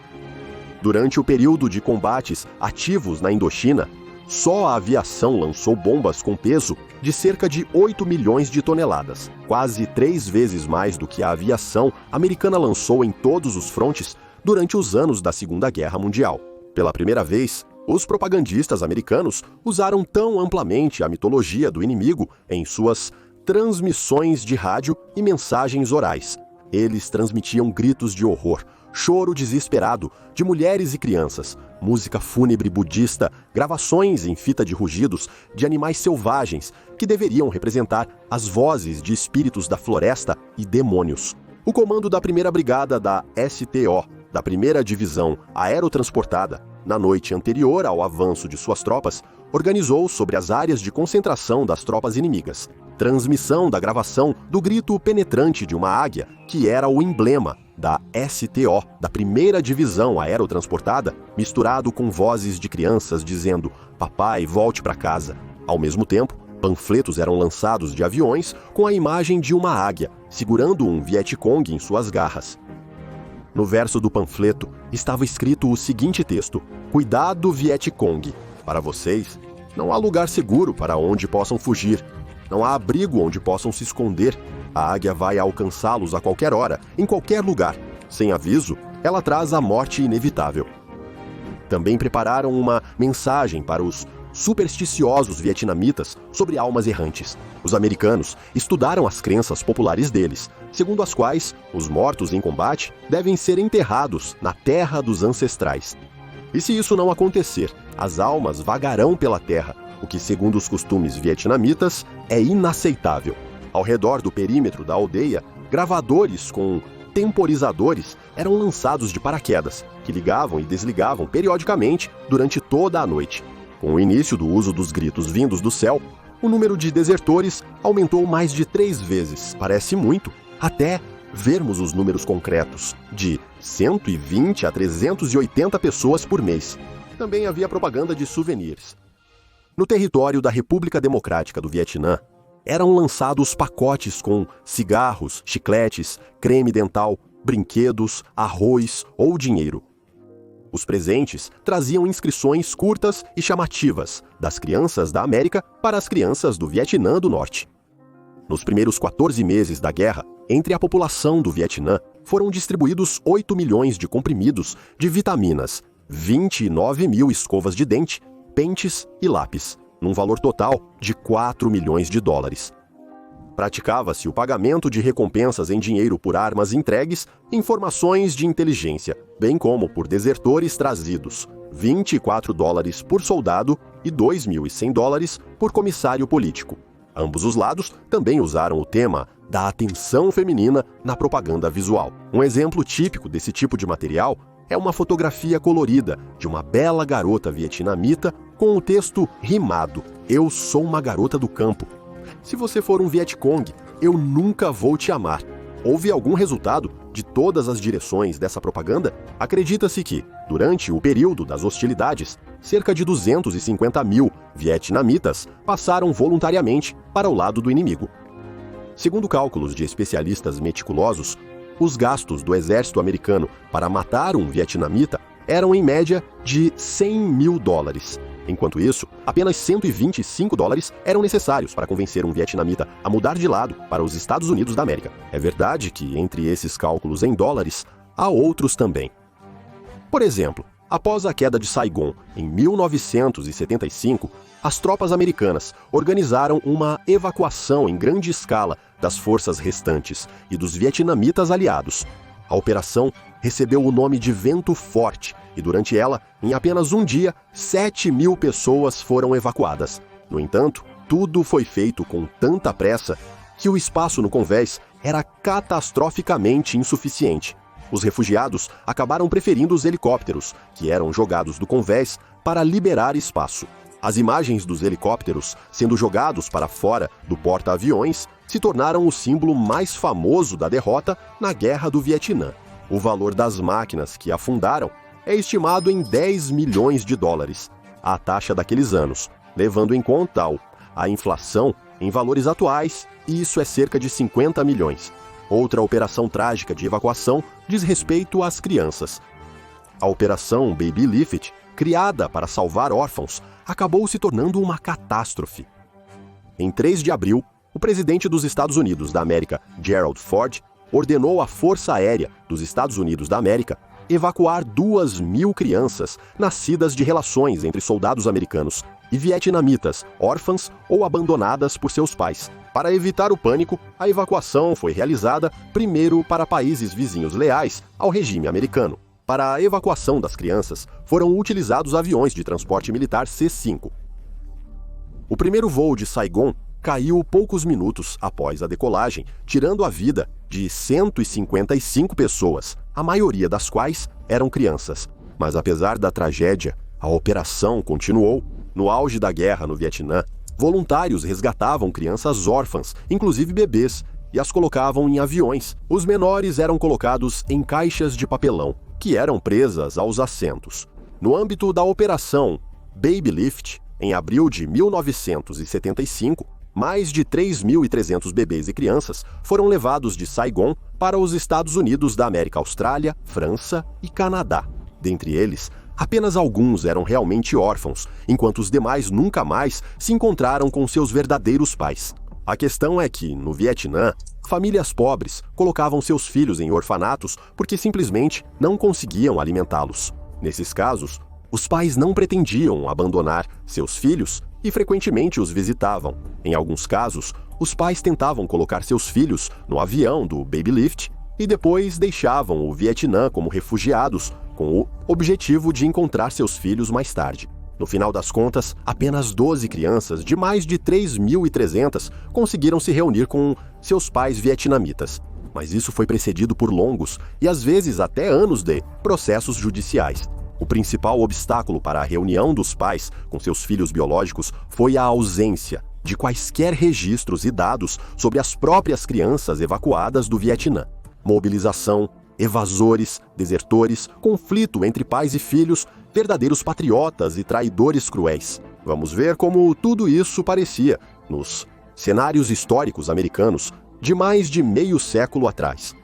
Durante o período de combates ativos na Indochina, só a aviação lançou bombas com peso de cerca de 8 milhões de toneladas, quase 3 vezes mais do que a aviação americana lançou em todos os frontes durante os anos da Segunda Guerra Mundial. Pela primeira vez, os propagandistas americanos usaram tão amplamente a mitologia do inimigo em suas transmissões de rádio e mensagens orais. Eles transmitiam gritos de horror, choro desesperado de mulheres e crianças, música fúnebre budista, gravações em fita de rugidos de animais selvagens que deveriam representar as vozes de espíritos da floresta e demônios. O comando da 1ª Brigada da STO, da 1ª Divisão Aerotransportada, na noite anterior ao avanço de suas tropas, organizou sobre as áreas de concentração das tropas inimigas. Transmissão da gravação do grito penetrante de uma águia, que era o emblema da STO, da 1ª Divisão Aerotransportada, misturado com vozes de crianças dizendo "Papai, volte para casa". Ao mesmo tempo, panfletos eram lançados de aviões com a imagem de uma águia, segurando um Vietcong em suas garras. No verso do panfleto estava escrito o seguinte texto: "Cuidado, Vietcong. Para vocês, não há lugar seguro para onde possam fugir. Não há abrigo onde possam se esconder. A águia vai alcançá-los a qualquer hora, em qualquer lugar. Sem aviso, ela traz a morte inevitável. Também prepararam uma mensagem para os supersticiosos vietnamitas sobre almas errantes. Os americanos estudaram as crenças populares deles, segundo as quais os mortos em combate devem ser enterrados na terra dos ancestrais. E se isso não acontecer, as almas vagarão pela terra, o que, segundo os costumes vietnamitas, é inaceitável. Ao redor do perímetro da aldeia, gravadores com temporizadores eram lançados de paraquedas, que ligavam e desligavam periodicamente durante toda a noite. Com o início do uso dos gritos vindos do céu, o número de desertores aumentou mais de 3 vezes, parece muito, até vermos os números concretos, de 120 a 380 pessoas por mês. Também havia propaganda de souvenirs. No território da República Democrática do Vietnã, eram lançados pacotes com cigarros, chicletes, creme dental, brinquedos, arroz ou dinheiro. Os presentes traziam inscrições curtas e chamativas das crianças da América para as crianças do Vietnã do Norte. Nos primeiros 14 meses da guerra, entre a população do Vietnã, foram distribuídos 8 milhões de comprimidos de vitaminas, 29 mil escovas de dente, pentes e lápis, num valor total de 4 milhões de dólares. Praticava-se o pagamento de recompensas em dinheiro por armas entregues, informações de inteligência, bem como por desertores trazidos, 24 dólares por soldado e 2.100 dólares por comissário político. Ambos os lados também usaram o tema da atenção feminina na propaganda visual. Um exemplo típico desse tipo de material é uma fotografia colorida de uma bela garota vietnamita com o texto rimado: "Eu sou uma garota do campo. Se você for um Vietcong, eu nunca vou te amar." Houve algum resultado de todas as direções dessa propaganda? Acredita-se que, durante o período das hostilidades, cerca de 250 mil vietnamitas passaram voluntariamente para o lado do inimigo. Segundo cálculos de especialistas meticulosos, os gastos do exército americano para matar um vietnamita eram em média de 100 mil dólares. Enquanto isso, apenas 125 dólares eram necessários para convencer um vietnamita a mudar de lado para os Estados Unidos da América. É verdade que, entre esses cálculos em dólares, há outros também. Por exemplo, após a queda de Saigon, em 1975, as tropas americanas organizaram uma evacuação em grande escala das forças restantes e dos vietnamitas aliados. A operação recebeu o nome de Vento Forte e, durante ela, em apenas um dia, 7 mil pessoas foram evacuadas. No entanto, tudo foi feito com tanta pressa que o espaço no convés era catastroficamente insuficiente. Os refugiados acabaram preferindo os helicópteros, que eram jogados do convés, para liberar espaço. As imagens dos helicópteros sendo jogados para fora do porta-aviões se tornaram o símbolo mais famoso da derrota na Guerra do Vietnã. O valor das máquinas que afundaram é estimado em 10 milhões de dólares, a taxa daqueles anos, levando em conta a inflação em valores atuais, e isso é cerca de 50 milhões. Outra operação trágica de evacuação diz respeito às crianças. A Operação Baby Lift, criada para salvar órfãos, acabou se tornando uma catástrofe. Em 3 de abril, o presidente dos Estados Unidos da América, Gerald Ford, ordenou à Força Aérea dos Estados Unidos da América evacuar 2.000 crianças nascidas de relações entre soldados americanos e vietnamitas, órfãs ou abandonadas por seus pais. Para evitar o pânico, a evacuação foi realizada primeiro para países vizinhos leais ao regime americano. Para a evacuação das crianças, foram utilizados aviões de transporte militar C-5. O primeiro voo de Saigon caiu poucos minutos após a decolagem, tirando a vida de 155 pessoas, a maioria das quais eram crianças. Mas apesar da tragédia, a operação continuou. No auge da guerra no Vietnã, voluntários resgatavam crianças órfãs, inclusive bebês, e as colocavam em aviões. Os menores eram colocados em caixas de papelão, que eram presas aos assentos. No âmbito da Operação Baby Lift, em abril de 1975, mais de 3.300 bebês e crianças foram levados de Saigon para os Estados Unidos da América, Austrália, França e Canadá. Dentre eles, apenas alguns eram realmente órfãos, enquanto os demais nunca mais se encontraram com seus verdadeiros pais. A questão é que, no Vietnã, famílias pobres colocavam seus filhos em orfanatos porque simplesmente não conseguiam alimentá-los. Nesses casos, os pais não pretendiam abandonar seus filhos e frequentemente os visitavam. Em alguns casos, os pais tentavam colocar seus filhos no avião do Baby Lift e depois deixavam o Vietnã como refugiados, com o objetivo de encontrar seus filhos mais tarde. No final das contas, apenas 12 crianças de mais de 3.300 conseguiram se reunir com seus pais vietnamitas. Mas isso foi precedido por longos e às vezes até anos de processos judiciais. O principal obstáculo para a reunião dos pais com seus filhos biológicos foi a ausência de quaisquer registros e dados sobre as próprias crianças evacuadas do Vietnã. Mobilização, evasores, desertores, conflito entre pais e filhos, verdadeiros patriotas e traidores cruéis. Vamos ver como tudo isso parecia nos cenários históricos americanos de mais de meio século atrás.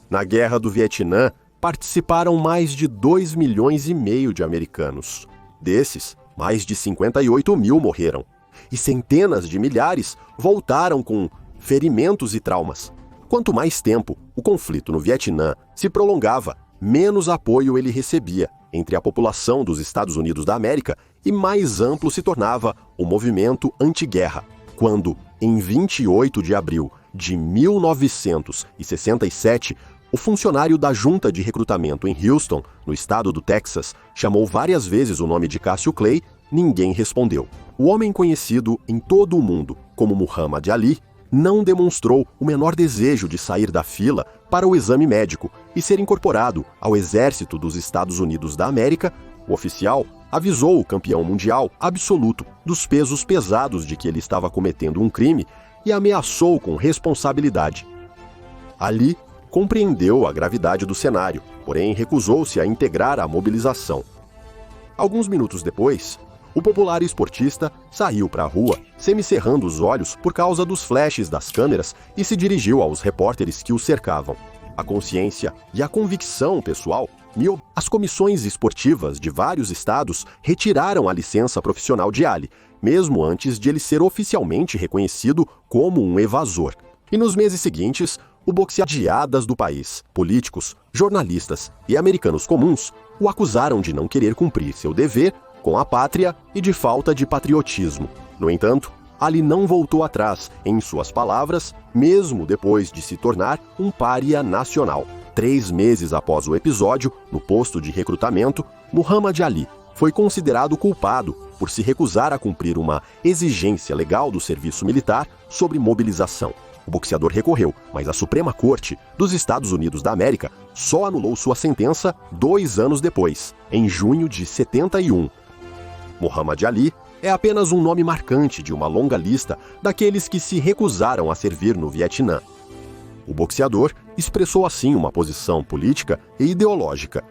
Na Guerra do Vietnã, participaram mais de 2,5 milhões de americanos. Desses, mais de 58 mil morreram, e centenas de milhares voltaram com ferimentos e traumas. Quanto mais tempo o conflito no Vietnã se prolongava, menos apoio ele recebia entre a população dos Estados Unidos da América e mais amplo se tornava o movimento anti-guerra, quando, em 28 de abril de 1967, o funcionário da junta de recrutamento em Houston, no estado do Texas, chamou várias vezes o nome de Cassio Clay, ninguém respondeu. O homem conhecido em todo o mundo como Muhammad Ali não demonstrou o menor desejo de sair da fila para o exame médico e ser incorporado ao exército dos Estados Unidos da América. O oficial avisou o campeão mundial absoluto dos pesos pesados de que ele estava cometendo um crime e ameaçou com responsabilidade. Ali compreendeu a gravidade do cenário, porém recusou-se a integrar a mobilização. Alguns minutos depois, o popular esportista saiu para a rua, semicerrando os olhos por causa dos flashes das câmeras e se dirigiu aos repórteres que o cercavam. A consciência e a convicção pessoal, as comissões esportivas de vários estados retiraram a licença profissional de Ali, mesmo antes de ele ser oficialmente reconhecido como um evasor. E nos meses seguintes, o boxeadas do país, políticos, jornalistas e americanos comuns o acusaram de não querer cumprir seu dever com a pátria e de falta de patriotismo. No entanto, Ali não voltou atrás em suas palavras, mesmo depois de se tornar um pária nacional. 3 meses após o episódio, no posto de recrutamento, Muhammad Ali foi considerado culpado por se recusar a cumprir uma exigência legal do serviço militar sobre mobilização. O boxeador recorreu, mas a Suprema Corte dos Estados Unidos da América só anulou sua sentença 2 anos depois, em junho de 71. Muhammad Ali é apenas um nome marcante de uma longa lista daqueles que se recusaram a servir no Vietnã. O boxeador expressou assim uma posição política e ideológica.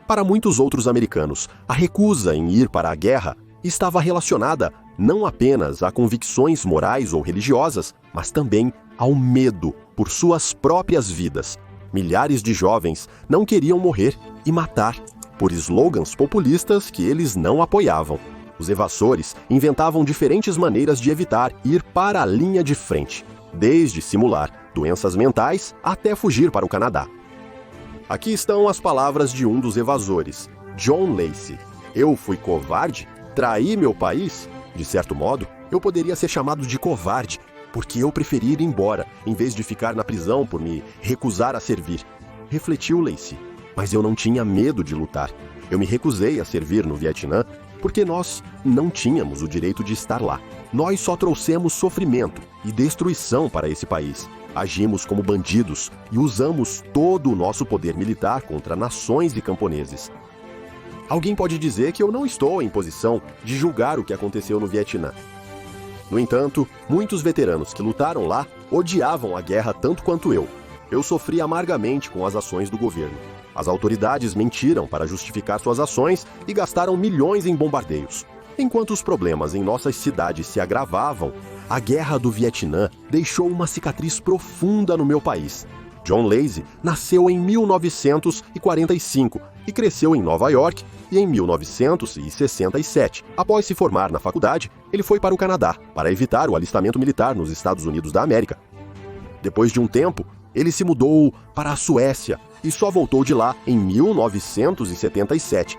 Para muitos outros americanos, a recusa em ir para a guerra estava relacionada não apenas a convicções morais ou religiosas, mas também ao medo por suas próprias vidas. Milhares de jovens não queriam morrer e matar por slogans populistas que eles não apoiavam. Os evasores inventavam diferentes maneiras de evitar ir para a linha de frente, desde simular doenças mentais até fugir para o Canadá. Aqui estão as palavras de um dos evasores, John Lacey. Eu fui covarde? Traí meu país? De certo modo, eu poderia ser chamado de covarde, porque eu preferi ir embora, em vez de ficar na prisão por me recusar a servir. Refletiu Lacey. Mas eu não tinha medo de lutar. Eu me recusei a servir no Vietnã porque nós não tínhamos o direito de estar lá. Nós só trouxemos sofrimento e destruição para esse país. Agimos como bandidos e usamos todo o nosso poder militar contra nações e camponeses. Alguém pode dizer que eu não estou em posição de julgar o que aconteceu no Vietnã. No entanto, muitos veteranos que lutaram lá odiavam a guerra tanto quanto eu. Eu sofri amargamente com as ações do governo. As autoridades mentiram para justificar suas ações e gastaram milhões em bombardeios. Enquanto os problemas em nossas cidades se agravavam, a Guerra do Vietnã deixou uma cicatriz profunda no meu país. John Lacy nasceu em 1945 e cresceu em Nova York e em 1967. Após se formar na faculdade, ele foi para o Canadá para evitar o alistamento militar nos Estados Unidos da América. Depois de um tempo, ele se mudou para a Suécia e só voltou de lá em 1977,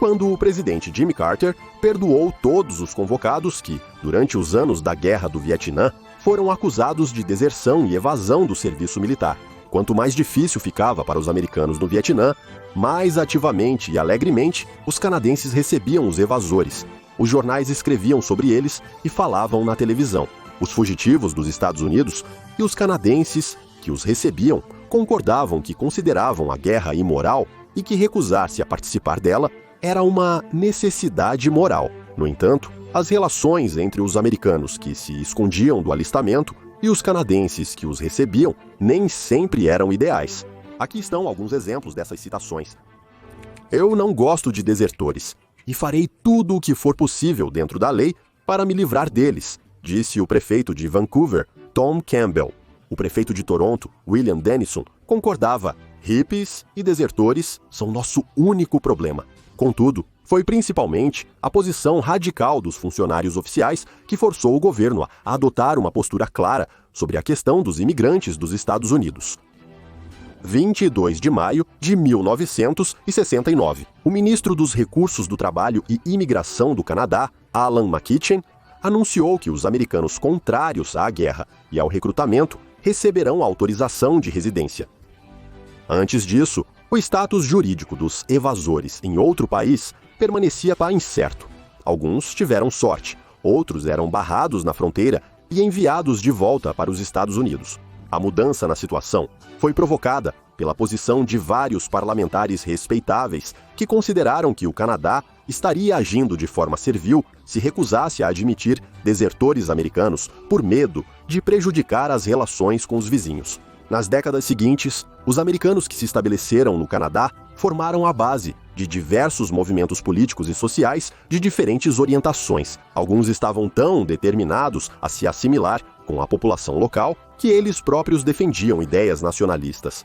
quando o presidente Jimmy Carter perdoou todos os convocados que, durante os anos da Guerra do Vietnã, foram acusados de deserção e evasão do serviço militar. Quanto mais difícil ficava para os americanos no Vietnã, mais ativamente e alegremente os canadenses recebiam os evasores. Os jornais escreviam sobre eles e falavam na televisão. Os fugitivos dos Estados Unidos e os canadenses que os recebiam concordavam que consideravam a guerra imoral e que recusar-se a participar dela era uma necessidade moral. No entanto, as relações entre os americanos que se escondiam do alistamento e os canadenses que os recebiam nem sempre eram ideais. Aqui estão alguns exemplos dessas citações. Eu não gosto de desertores e farei tudo o que for possível dentro da lei para me livrar deles, disse o prefeito de Vancouver, Tom Campbell. O prefeito de Toronto, William Dennison, concordava: hippies e desertores são nosso único problema. Contudo, foi principalmente a posição radical dos funcionários oficiais que forçou o governo a adotar uma postura clara sobre a questão dos imigrantes dos Estados Unidos. 22 de maio de 1969, o ministro dos Recursos do Trabalho e Imigração do Canadá, Alan McKitchen, anunciou que os americanos contrários à guerra e ao recrutamento receberão autorização de residência. Antes disso, o status jurídico dos evasores em outro país permanecia incerto. Alguns tiveram sorte, outros eram barrados na fronteira e enviados de volta para os Estados Unidos. A mudança na situação foi provocada pela posição de vários parlamentares respeitáveis que consideraram que o Canadá estaria agindo de forma servil se recusasse a admitir desertores americanos por medo de prejudicar as relações com os vizinhos. Nas décadas seguintes, os americanos que se estabeleceram no Canadá formaram a base de diversos movimentos políticos e sociais de diferentes orientações. Alguns estavam tão determinados a se assimilar com a população local que eles próprios defendiam ideias nacionalistas.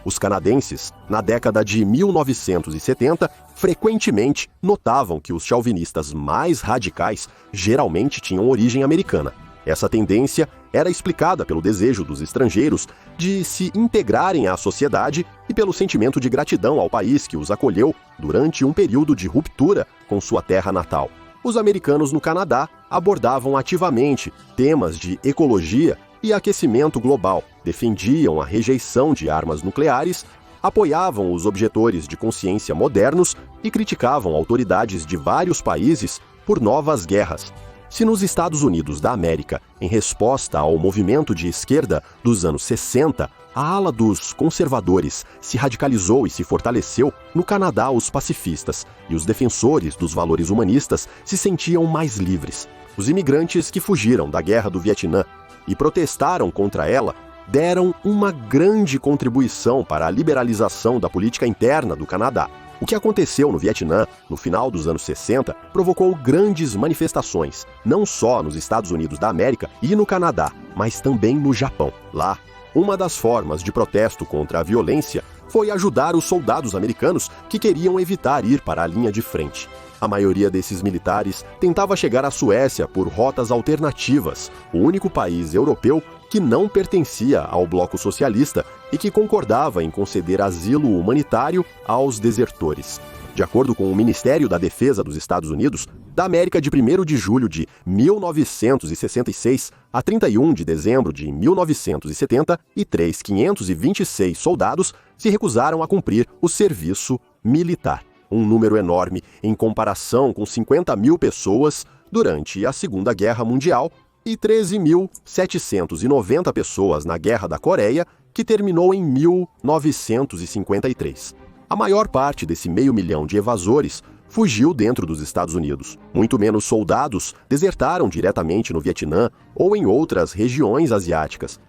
Os canadenses, na década de 1970, frequentemente notavam que os chauvinistas mais radicais geralmente tinham origem americana. Essa tendência era explicada pelo desejo dos estrangeiros de se integrarem à sociedade e pelo sentimento de gratidão ao país que os acolheu durante um período de ruptura com sua terra natal. Os americanos no Canadá abordavam ativamente temas de ecologia e aquecimento global, defendiam a rejeição de armas nucleares, apoiavam os objetores de consciência modernos e criticavam autoridades de vários países por novas guerras. Se nos Estados Unidos da América, em resposta ao movimento de esquerda dos anos 60, a ala dos conservadores se radicalizou e se fortaleceu, no Canadá os pacifistas e os defensores dos valores humanistas se sentiam mais livres. Os imigrantes que fugiram da Guerra do Vietnã e protestaram contra ela deram uma grande contribuição para a liberalização da política interna do Canadá. O que aconteceu no Vietnã, no final dos anos 60, provocou grandes manifestações, não só nos Estados Unidos da América e no Canadá, mas também no Japão. Lá, uma das formas de protesto contra a violência foi ajudar os soldados americanos que queriam evitar ir para a linha de frente. A maioria desses militares tentava chegar à Suécia por rotas alternativas, o único país europeu que não pertencia ao bloco socialista e que concordava em conceder asilo humanitário aos desertores. De acordo com o Ministério da Defesa dos Estados Unidos, da América de 1º de julho de 1966 a 31 de dezembro de 1973, 526 soldados se recusaram a cumprir o serviço militar. Um número enorme em comparação com 50 mil pessoas durante a Segunda Guerra Mundial e 13.790 pessoas na Guerra da Coreia, que terminou em 1953. A maior parte desse 500.000 de evasores fugiu dentro dos Estados Unidos. Muito menos soldados desertaram diretamente no Vietnã ou em outras regiões asiáticas.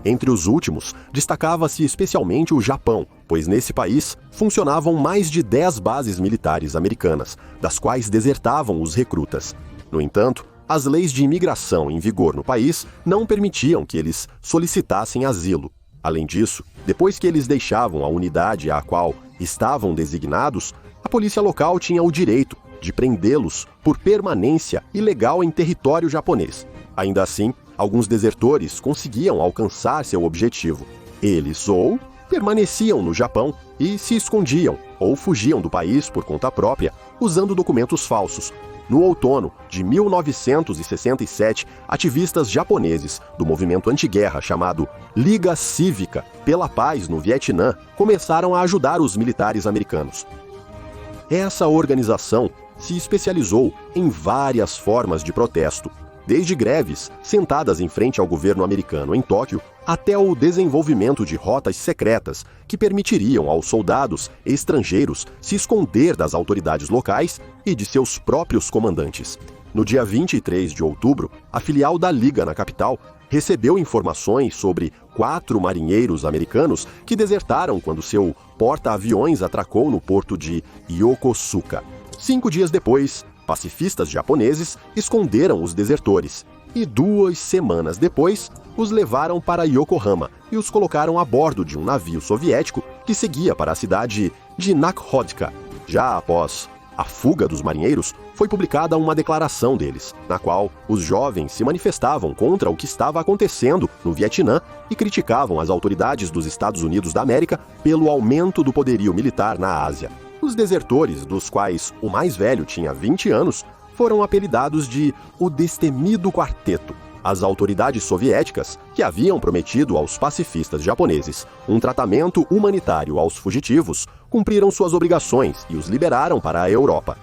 Entre os últimos, destacava-se especialmente o Japão, pois nesse país funcionavam mais de 10 bases militares americanas, das quais desertavam os recrutas. No entanto, as leis de imigração em vigor no país não permitiam que eles solicitassem asilo. Além disso, depois que eles deixavam a unidade à qual estavam designados, a polícia local tinha o direito de prendê-los por permanência ilegal em território japonês. Ainda assim, alguns desertores conseguiam alcançar seu objetivo. Eles ou permaneciam no Japão e se escondiam ou fugiam do país por conta própria, usando documentos falsos. No outono de 1967, ativistas japoneses do movimento antiguerra chamado Liga Cívica pela Paz no Vietnã começaram a ajudar os militares americanos. Essa organização se especializou em várias formas de protesto, desde greves sentadas em frente ao governo americano em Tóquio, até o desenvolvimento de rotas secretas que permitiriam aos soldados estrangeiros se esconder das autoridades locais e de seus próprios comandantes. No dia 23 de outubro, a filial da Liga na capital recebeu informações sobre 4 marinheiros americanos que desertaram quando seu porta-aviões atracou no porto de Yokosuka. 5 dias depois, pacifistas japoneses esconderam os desertores e 2 semanas depois os levaram para Yokohama e os colocaram a bordo de um navio soviético que seguia para a cidade de Nakhodka. Já após a fuga dos marinheiros, foi publicada uma declaração deles, na qual os jovens se manifestavam contra o que estava acontecendo no Vietnã e criticavam as autoridades dos Estados Unidos da América pelo aumento do poderio militar na Ásia. Os desertores, dos quais o mais velho tinha 20 anos, foram apelidados de o Destemido Quarteto. As autoridades soviéticas, que haviam prometido aos pacifistas japoneses um tratamento humanitário aos fugitivos, cumpriram suas obrigações e os liberaram para a Europa.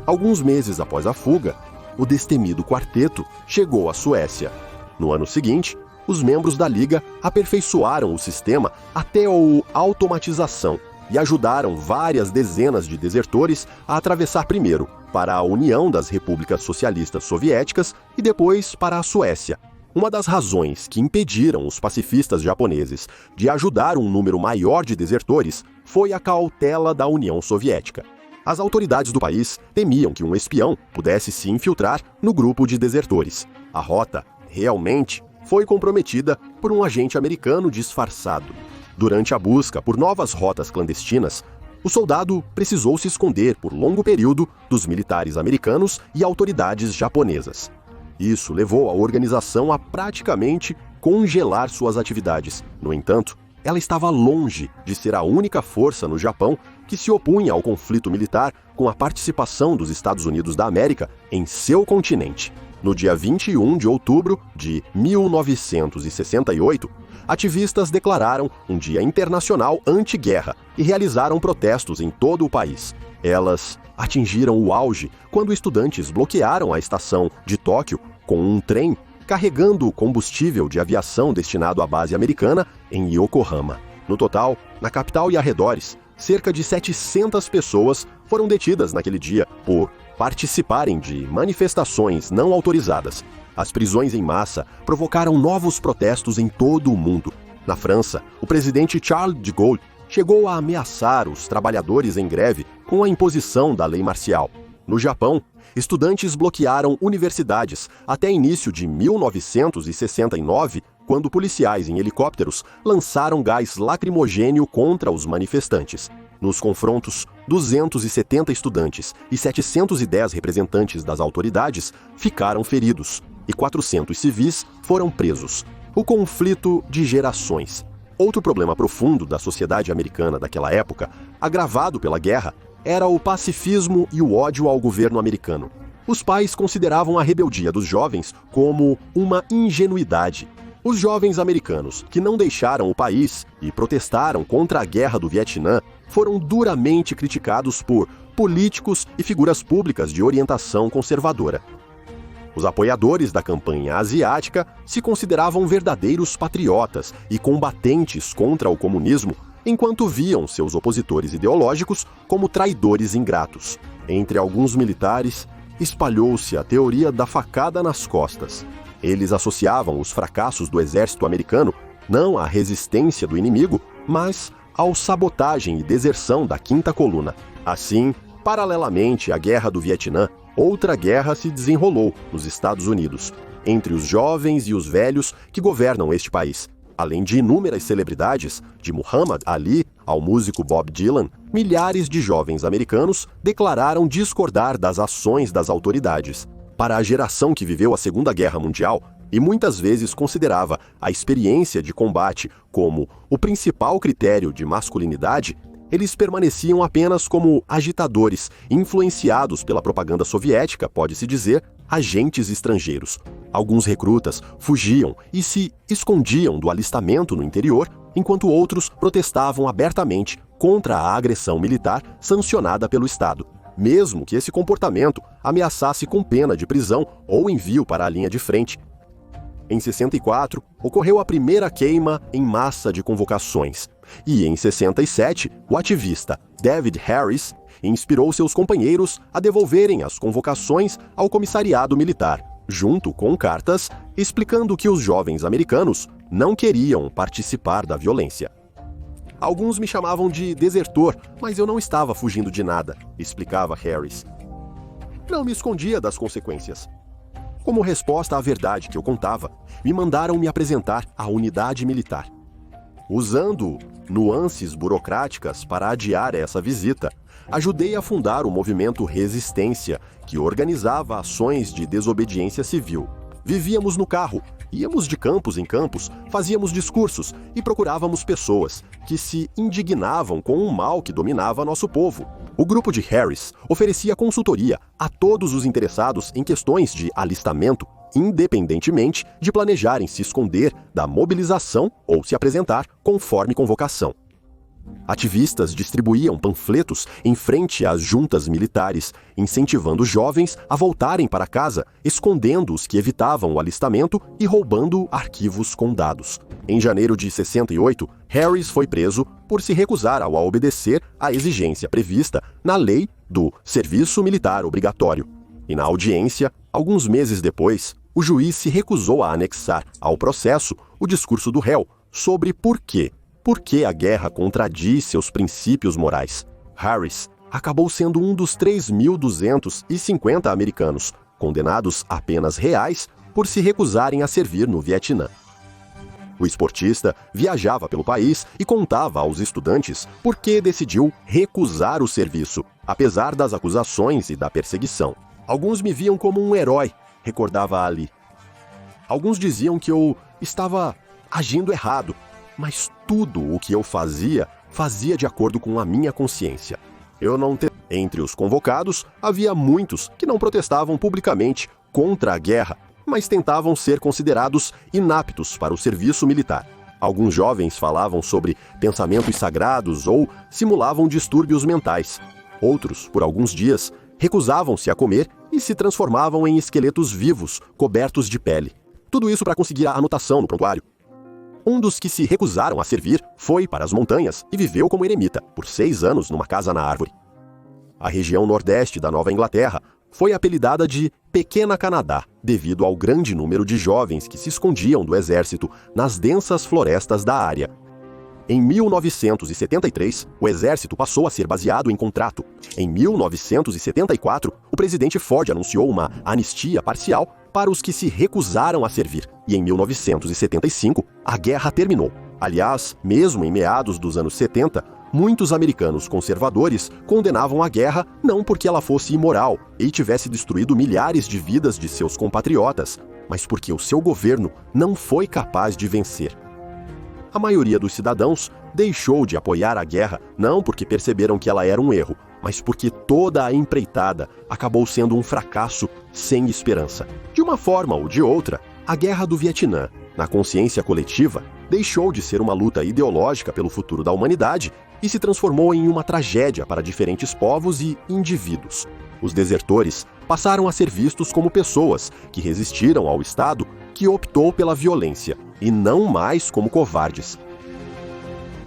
Alguns meses após a fuga, o Destemido Quarteto chegou à Suécia. No ano seguinte, os membros da Liga aperfeiçoaram o sistema até a automatização e ajudaram várias dezenas de desertores a atravessar primeiro para a União das Repúblicas Socialistas Soviéticas e depois para a Suécia. Uma das razões que impediram os pacifistas japoneses de ajudar um número maior de desertores foi a cautela da União Soviética. As autoridades do país temiam que um espião pudesse se infiltrar no grupo de desertores. A rota realmente foi comprometida por um agente americano disfarçado. Durante a busca por novas rotas clandestinas, o soldado precisou se esconder por longo período dos militares americanos e autoridades japonesas. Isso levou a organização a praticamente congelar suas atividades. No entanto, ela estava longe de ser a única força no Japão que se opunha ao conflito militar com a participação dos Estados Unidos da América em seu continente. No dia 21 de outubro de 1968, ativistas declararam um dia internacional anti-guerra e realizaram protestos em todo o país. Elas atingiram o auge quando estudantes bloquearam a estação de Tóquio com um trem carregando combustível de aviação destinado à base americana em Yokohama. No total, na capital e arredores, cerca de 700 pessoas foram detidas naquele dia por participarem de manifestações não autorizadas. As prisões em massa provocaram novos protestos em todo o mundo. Na França, o presidente Charles de Gaulle chegou a ameaçar os trabalhadores em greve com a imposição da lei marcial. No Japão, estudantes bloquearam universidades até início de 1969, quando policiais em helicópteros lançaram gás lacrimogêneo contra os manifestantes. Nos confrontos, 270 estudantes e 710 representantes das autoridades ficaram feridos e 400 civis foram presos. O conflito de gerações. Outro problema profundo da sociedade americana daquela época, agravado pela guerra, era o pacifismo e o ódio ao governo americano. Os pais consideravam a rebeldia dos jovens como uma ingenuidade. Os jovens americanos que não deixaram o país e protestaram contra a guerra do Vietnã foram duramente criticados por políticos e figuras públicas de orientação conservadora. Os apoiadores da campanha asiática se consideravam verdadeiros patriotas e combatentes contra o comunismo, enquanto viam seus opositores ideológicos como traidores ingratos. Entre alguns militares, espalhou-se a teoria da facada nas costas. Eles associavam os fracassos do exército americano não à resistência do inimigo, mas à sabotagem e deserção da Quinta Coluna. Assim, paralelamente à Guerra do Vietnã, outra guerra se desenrolou nos Estados Unidos, entre os jovens e os velhos que governam este país. Além de inúmeras celebridades, de Muhammad Ali ao músico Bob Dylan, milhares de jovens americanos declararam discordar das ações das autoridades. Para a geração que viveu a Segunda Guerra Mundial e muitas vezes considerava a experiência de combate como o principal critério de masculinidade, eles permaneciam apenas como agitadores, influenciados pela propaganda soviética, pode-se dizer, agentes estrangeiros. Alguns recrutas fugiam e se escondiam do alistamento no interior, enquanto outros protestavam abertamente contra a agressão militar sancionada pelo Estado, mesmo que esse comportamento ameaçasse com pena de prisão ou envio para a linha de frente. Em 64, ocorreu a primeira queima em massa de convocações. E em 67, o ativista David Harris inspirou seus companheiros a devolverem as convocações ao comissariado militar, junto com cartas explicando que os jovens americanos não queriam participar da violência. Alguns me chamavam de desertor, mas eu não estava fugindo de nada, explicava Harris. Não me escondia das consequências. Como resposta à verdade que eu contava, me mandaram me apresentar à unidade militar. Usando nuances burocráticas para adiar essa visita, ajudei a fundar o movimento Resistência, que organizava ações de desobediência civil. Vivíamos no carro, íamos de campos em campos, fazíamos discursos e procurávamos pessoas que se indignavam com o mal que dominava nosso povo. O grupo de Harris oferecia consultoria a todos os interessados em questões de alistamento, independentemente de planejarem se esconder da mobilização ou se apresentar conforme convocação. Ativistas distribuíam panfletos em frente às juntas militares, incentivando jovens a voltarem para casa, escondendo os que evitavam o alistamento e roubando arquivos com dados. Em janeiro de 68, Harris foi preso por se recusar a obedecer à exigência prevista na lei do serviço militar obrigatório. E na audiência, alguns meses depois, o juiz se recusou a anexar ao processo o discurso do réu sobre por que a guerra contradiz seus princípios morais. Harris acabou sendo um dos 3.250 americanos condenados a penas reais por se recusarem a servir no Vietnã. O esportista viajava pelo país e contava aos estudantes por que decidiu recusar o serviço, apesar das acusações e da perseguição. Alguns me viam como um herói, recordava Ali. Alguns diziam que eu estava agindo errado, mas tudo o que eu fazia de acordo com a minha consciência. Entre os convocados, havia muitos que não protestavam publicamente contra a guerra, mas tentavam ser considerados inaptos para o serviço militar. Alguns jovens falavam sobre pensamentos sagrados ou simulavam distúrbios mentais. Outros, por alguns dias, recusavam-se a comer e se transformavam em esqueletos vivos, cobertos de pele. Tudo isso para conseguir a anotação no prontuário. Um dos que se recusaram a servir foi para as montanhas e viveu como eremita, por 6 anos numa casa na árvore. A região nordeste da Nova Inglaterra foi apelidada de Pequena Canadá, devido ao grande número de jovens que se escondiam do exército nas densas florestas da área. Em 1973, o exército passou a ser baseado em contrato. Em 1974, o presidente Ford anunciou uma anistia parcial para os que se recusaram a servir. E em 1975, a guerra terminou. Aliás, mesmo em meados dos anos 70, muitos americanos conservadores condenavam a guerra não porque ela fosse imoral e tivesse destruído milhares de vidas de seus compatriotas, mas porque o seu governo não foi capaz de vencer. A maioria dos cidadãos deixou de apoiar a guerra não porque perceberam que ela era um erro, mas porque toda a empreitada acabou sendo um fracasso sem esperança. De uma forma ou de outra, a Guerra do Vietnã, na consciência coletiva, deixou de ser uma luta ideológica pelo futuro da humanidade e se transformou em uma tragédia para diferentes povos e indivíduos. Os desertores passaram a ser vistos como pessoas que resistiram ao Estado que optou pela violência, e não mais como covardes.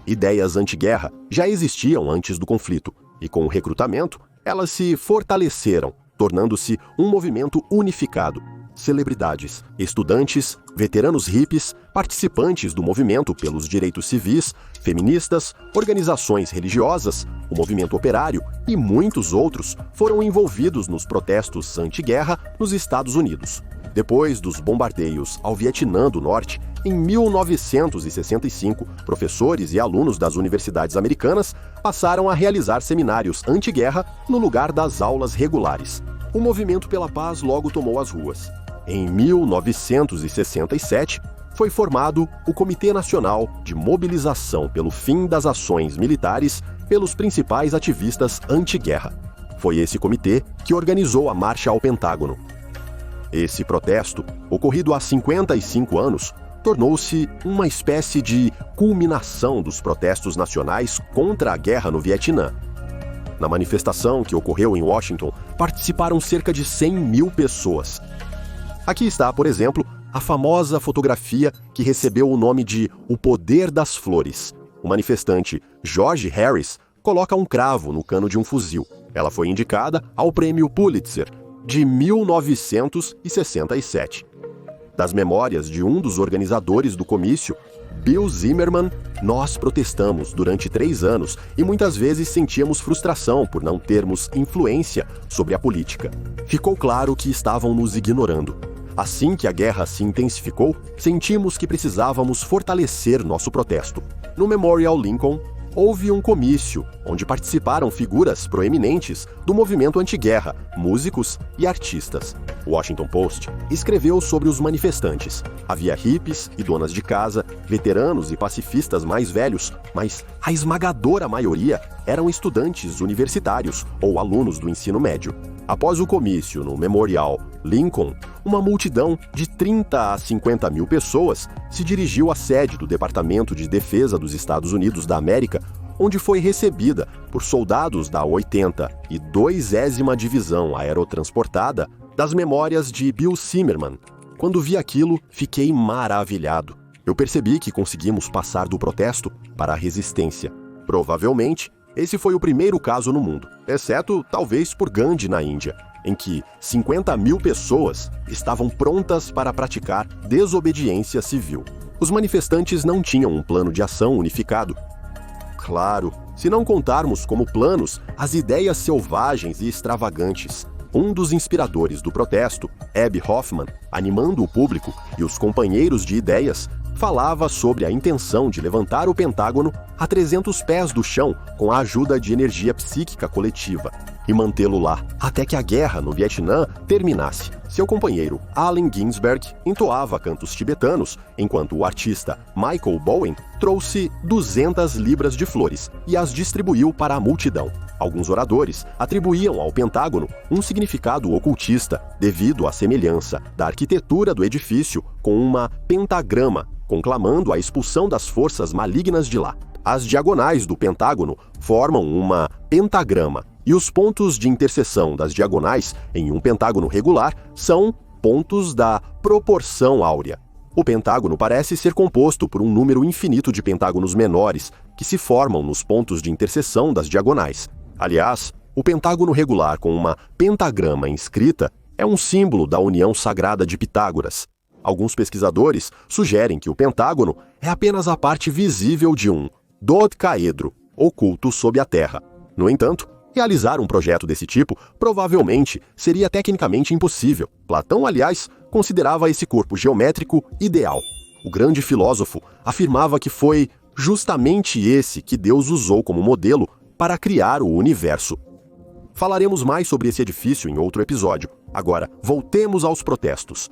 Ideias anti-guerra já existiam antes do conflito, e com o recrutamento, elas se fortaleceram, tornando-se um movimento unificado. Celebridades, estudantes, veteranos hippies, participantes do movimento pelos direitos civis, feministas, organizações religiosas, o movimento operário e muitos outros foram envolvidos nos protestos anti-guerra nos Estados Unidos. Depois dos bombardeios ao Vietnã do Norte, em 1965, professores e alunos das universidades americanas passaram a realizar seminários anti-guerra no lugar das aulas regulares. O movimento pela paz logo tomou as ruas. Em 1967, foi formado o Comitê Nacional de Mobilização pelo Fim das Ações Militares pelos principais ativistas anti-guerra. Foi esse comitê que organizou a Marcha ao Pentágono. Esse protesto, ocorrido há 55 anos, tornou-se uma espécie de culminação dos protestos nacionais contra a guerra no Vietnã. Na manifestação que ocorreu em Washington, participaram cerca de 100 mil pessoas. Aqui está, por exemplo, a famosa fotografia que recebeu o nome de O Poder das Flores. O manifestante George Harris coloca um cravo no cano de um fuzil. Ela foi indicada ao Prêmio Pulitzer de 1967. Das memórias de um dos organizadores do comício, Bill Zimmerman, nós protestamos durante 3 anos e muitas vezes sentíamos frustração por não termos influência sobre a política. Ficou claro que estavam nos ignorando. Assim que a guerra se intensificou, sentimos que precisávamos fortalecer nosso protesto. No Memorial Lincoln, houve um comício onde participaram figuras proeminentes do movimento anti-guerra, músicos e artistas. O Washington Post escreveu sobre os manifestantes. Havia hippies e donas de casa, veteranos e pacifistas mais velhos, mas a esmagadora maioria eram estudantes universitários ou alunos do ensino médio. Após o comício no Memorial Lincoln, uma multidão de 30 a 50 mil pessoas se dirigiu à sede do Departamento de Defesa dos Estados Unidos da América, onde foi recebida por soldados da 82ª Divisão Aerotransportada. Das memórias de Bill Zimmerman. Quando vi aquilo, fiquei maravilhado. Eu percebi que conseguimos passar do protesto para a resistência. Provavelmente, esse foi o primeiro caso no mundo, exceto talvez por Gandhi na Índia, em que 50 mil pessoas estavam prontas para praticar desobediência civil. Os manifestantes não tinham um plano de ação unificado. Claro, se não contarmos como planos as ideias selvagens e extravagantes. Um dos inspiradores do protesto, Abby Hoffman, animando o público e os companheiros de ideias, falava sobre a intenção de levantar o Pentágono a 300 pés do chão com a ajuda de energia psíquica coletiva e mantê-lo lá até que a guerra no Vietnã terminasse. Seu companheiro, Allen Ginsberg, entoava cantos tibetanos, enquanto o artista Michael Bowen trouxe 200 libras de flores e as distribuiu para a multidão. Alguns oradores atribuíam ao Pentágono um significado ocultista devido à semelhança da arquitetura do edifício com uma pentagrama, conclamando a expulsão das forças malignas de lá. As diagonais do Pentágono formam uma pentagrama e os pontos de interseção das diagonais em um pentágono regular são pontos da proporção áurea. O pentágono parece ser composto por um número infinito de pentágonos menores que se formam nos pontos de interseção das diagonais. Aliás, o pentágono regular com uma pentagrama inscrita é um símbolo da união sagrada de Pitágoras. Alguns pesquisadores sugerem que o pentágono é apenas a parte visível de um dodecaedro oculto sob a Terra. No entanto, realizar um projeto desse tipo provavelmente seria tecnicamente impossível. Platão, aliás, considerava esse corpo geométrico ideal. O grande filósofo afirmava que foi justamente esse que Deus usou como modelo para criar o universo. Falaremos mais sobre esse edifício em outro episódio. Agora, voltemos aos protestos.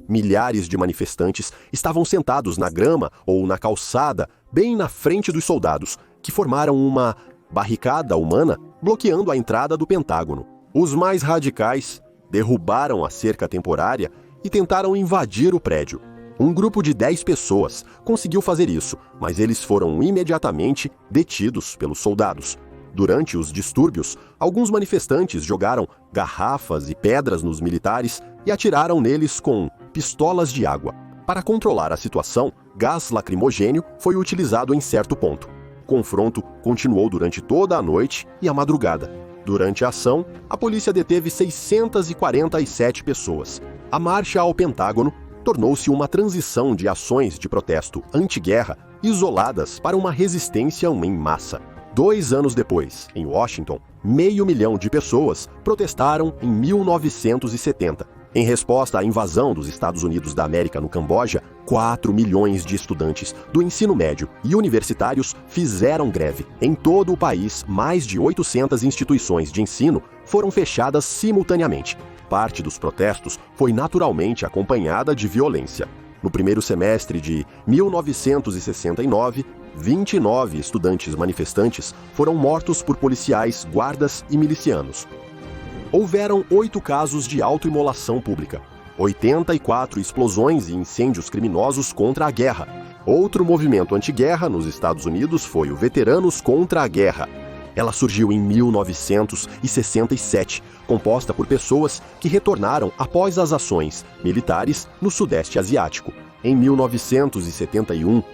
Milhares de manifestantes estavam sentados na grama ou na calçada, bem na frente dos soldados, que formaram uma barricada humana bloqueando a entrada do Pentágono. Os mais radicais derrubaram a cerca temporária e tentaram invadir o prédio. Um grupo de 10 pessoas conseguiu fazer isso, mas eles foram imediatamente detidos pelos soldados. Durante os distúrbios, alguns manifestantes jogaram garrafas e pedras nos militares e atiraram neles com pistolas de água. Para controlar a situação, gás lacrimogênio foi utilizado em certo ponto. O confronto continuou durante toda a noite e a madrugada. Durante a ação, a polícia deteve 647 pessoas. A marcha ao Pentágono tornou-se uma transição de ações de protesto anti-guerra isoladas para uma resistência em massa. 2 anos depois, em Washington, 500 mil de pessoas protestaram em 1970. Em resposta à invasão dos Estados Unidos da América no Camboja, 4 milhões de estudantes do ensino médio e universitários fizeram greve. Em todo o país, mais de 800 instituições de ensino foram fechadas simultaneamente. Parte dos protestos foi naturalmente acompanhada de violência. No primeiro semestre de 1969, 29 estudantes manifestantes foram mortos por policiais, guardas e milicianos. Houveram 8 casos de autoimolação pública, 84 explosões e incêndios criminosos contra a guerra. Outro movimento anti-guerra nos Estados Unidos foi o Veteranos contra a Guerra. Ela surgiu em 1967, composta por pessoas que retornaram após as ações militares no Sudeste Asiático. Em 1971,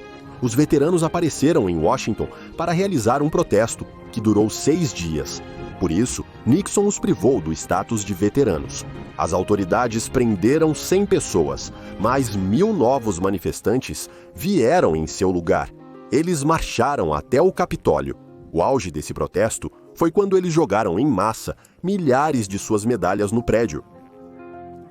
os veteranos apareceram em Washington para realizar um protesto que durou 6 dias. Por isso, Nixon os privou do status de veteranos. As autoridades prenderam 100 pessoas, mas 1.000 novos manifestantes vieram em seu lugar. Eles marcharam até o Capitólio. O auge desse protesto foi quando eles jogaram em massa milhares de suas medalhas no prédio.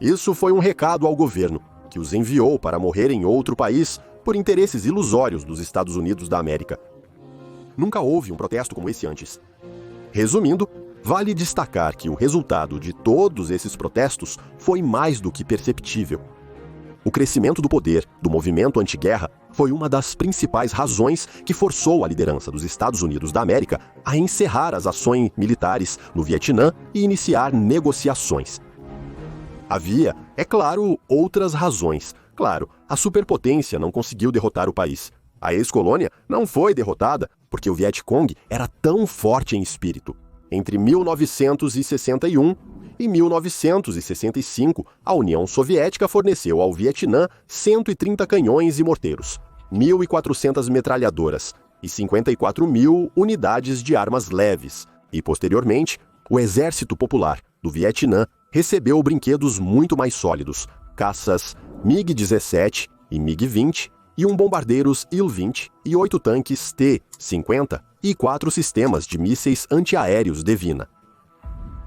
Isso foi um recado ao governo, que os enviou para morrer em outro país por interesses ilusórios dos Estados Unidos da América. Nunca houve um protesto como esse antes. Resumindo, vale destacar que o resultado de todos esses protestos foi mais do que perceptível. O crescimento do poder do movimento anti-guerra foi uma das principais razões que forçou a liderança dos Estados Unidos da América a encerrar as ações militares no Vietnã e iniciar negociações. Havia, é claro, outras razões. Claro, a superpotência não conseguiu derrotar o país. A ex-colônia não foi derrotada porque o Vietcong era tão forte em espírito. Entre 1961 e 1965, a União Soviética forneceu ao Vietnã 130 canhões e morteiros, 1.400 metralhadoras e 54.000 unidades de armas leves. E, posteriormente, o Exército Popular do Vietnã recebeu brinquedos muito mais sólidos, caças MiG-17 e MiG-20, e bombardeiros Il-20 e 8 tanques T-50 e 4 sistemas de mísseis antiaéreos Devina.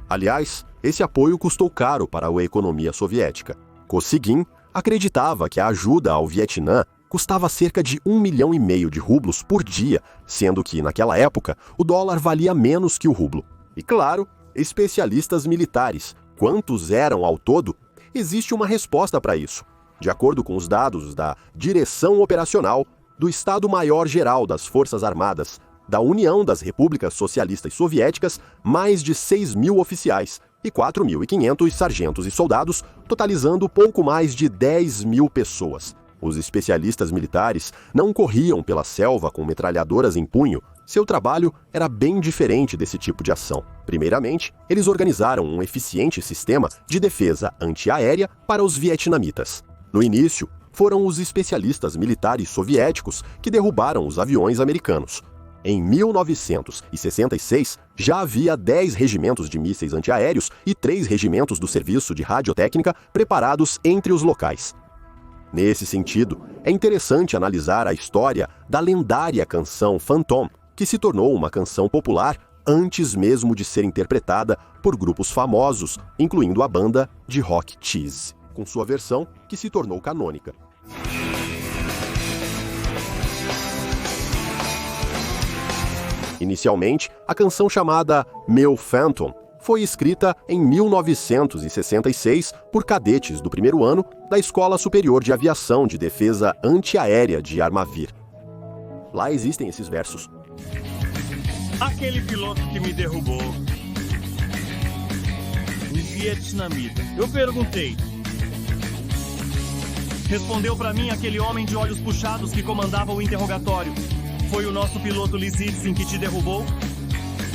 Aliás, esse apoio custou caro para a economia soviética. Kosygin acreditava que a ajuda ao Vietnã custava cerca de 1,5 milhão de rublos por dia, sendo que, naquela época, o dólar valia menos que o rublo. E, claro, especialistas militares, quantos eram ao todo? Existe uma resposta para isso. De acordo com os dados da Direção Operacional do Estado-Maior-Geral das Forças Armadas da União das Repúblicas Socialistas Soviéticas, mais de 6.000 oficiais e 4.500 sargentos e soldados, totalizando pouco mais de 10.000 pessoas. Os especialistas militares não corriam pela selva com metralhadoras em punho. Seu trabalho era bem diferente desse tipo de ação. Primeiramente, eles organizaram um eficiente sistema de defesa antiaérea para os vietnamitas. No início, foram os especialistas militares soviéticos que derrubaram os aviões americanos. Em 1966, já havia 10 regimentos de mísseis antiaéreos e 3 regimentos do Serviço de Radiotécnica preparados entre os locais. Nesse sentido, é interessante analisar a história da lendária canção Phantom, que se tornou uma canção popular antes mesmo de ser interpretada por grupos famosos, incluindo a banda de rock Cheese, com sua versão que se tornou canônica. Inicialmente, a canção chamada Meu Phantom foi escrita em 1966 por cadetes do primeiro ano da Escola Superior de Aviação de Defesa Antiaérea de Armavir. Lá existem esses versos. Aquele piloto que me derrubou, um vietnamita. Eu perguntei. Respondeu pra mim aquele homem de olhos puxados que comandava o interrogatório. Foi o nosso piloto Lizidsin que te derrubou?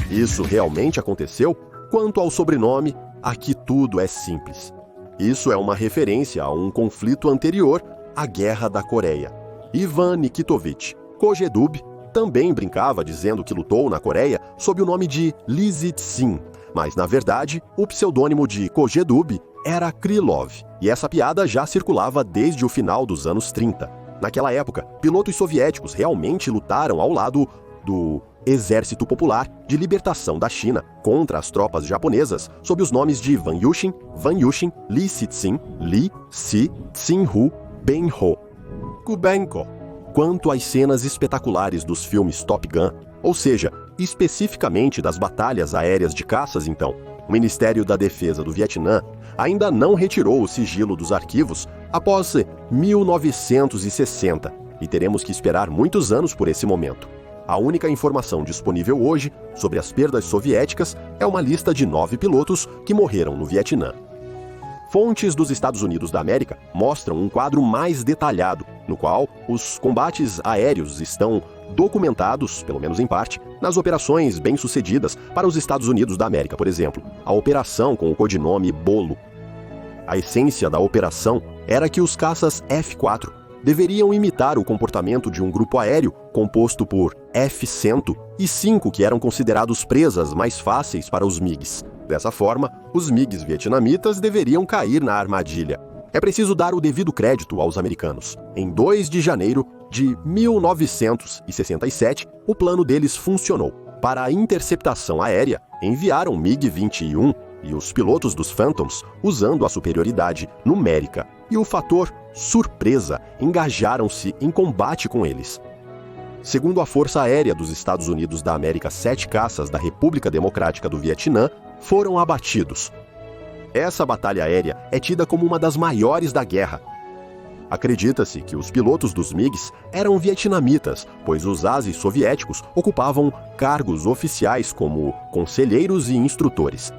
Isso realmente aconteceu? Quanto ao sobrenome, aqui tudo é simples. Isso é uma referência a um conflito anterior à Guerra da Coreia. Ivan Nikitovich Kojedub também brincava dizendo que lutou na Coreia sob o nome de Lizidsin, mas na verdade o pseudônimo de Kojedub era Krylov, e essa piada já circulava desde o final dos anos 30. Naquela época, pilotos soviéticos realmente lutaram ao lado do Exército Popular de Libertação da China contra as tropas japonesas sob os nomes de Wang Yushin, Li Cixin, Li Si Tsinhu Benho, Kubenko. Quanto às cenas espetaculares dos filmes Top Gun, ou seja, especificamente das batalhas aéreas de caças, então, o Ministério da Defesa do Vietnã ainda não retirou o sigilo dos arquivos após 1960 e teremos que esperar muitos anos por esse momento. A única informação disponível hoje sobre as perdas soviéticas é uma lista de 9 pilotos que morreram no Vietnã. Fontes dos Estados Unidos da América mostram um quadro mais detalhado, no qual os combates aéreos estão documentados, pelo menos em parte, nas operações bem-sucedidas para os Estados Unidos da América, por exemplo, a operação com o codinome Bolo. A essência da operação era que os caças F-4 deveriam imitar o comportamento de um grupo aéreo composto por F-100 e 5 que eram considerados presas mais fáceis para os MiGs. Dessa forma, os MiGs vietnamitas deveriam cair na armadilha. É preciso dar o devido crédito aos americanos. Em 2 de janeiro de 1967, o plano deles funcionou. Para a interceptação aérea, enviaram MiG-21 e os pilotos dos Phantoms, usando a superioridade numérica e o fator surpresa, engajaram-se em combate com eles. Segundo a Força Aérea dos Estados Unidos da América, 7 caças da República Democrática do Vietnã foram abatidos. Essa batalha aérea é tida como uma das maiores da guerra. Acredita-se que os pilotos dos MiGs eram vietnamitas, pois os ases soviéticos ocupavam cargos oficiais como conselheiros e instrutores.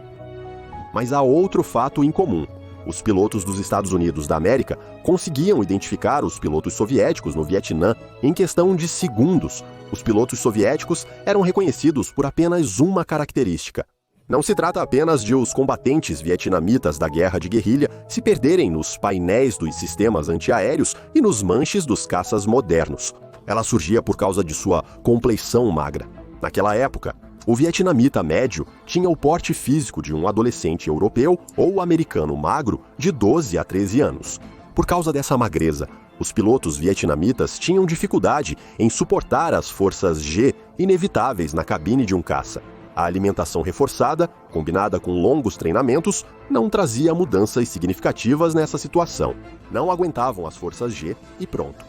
Mas há outro fato em comum. Os pilotos dos Estados Unidos da América conseguiam identificar os pilotos soviéticos no Vietnã em questão de segundos. Os pilotos soviéticos eram reconhecidos por apenas uma característica. Não se trata apenas de os combatentes vietnamitas da guerra de guerrilha se perderem nos painéis dos sistemas antiaéreos e nos manches dos caças modernos. Ela surgia por causa de sua compleição magra. Naquela época, o vietnamita médio tinha o porte físico de um adolescente europeu ou americano magro de 12 a 13 anos. Por causa dessa magreza, os pilotos vietnamitas tinham dificuldade em suportar as forças G inevitáveis na cabine de um caça. A alimentação reforçada, combinada com longos treinamentos, não trazia mudanças significativas nessa situação. Não aguentavam as forças G e pronto.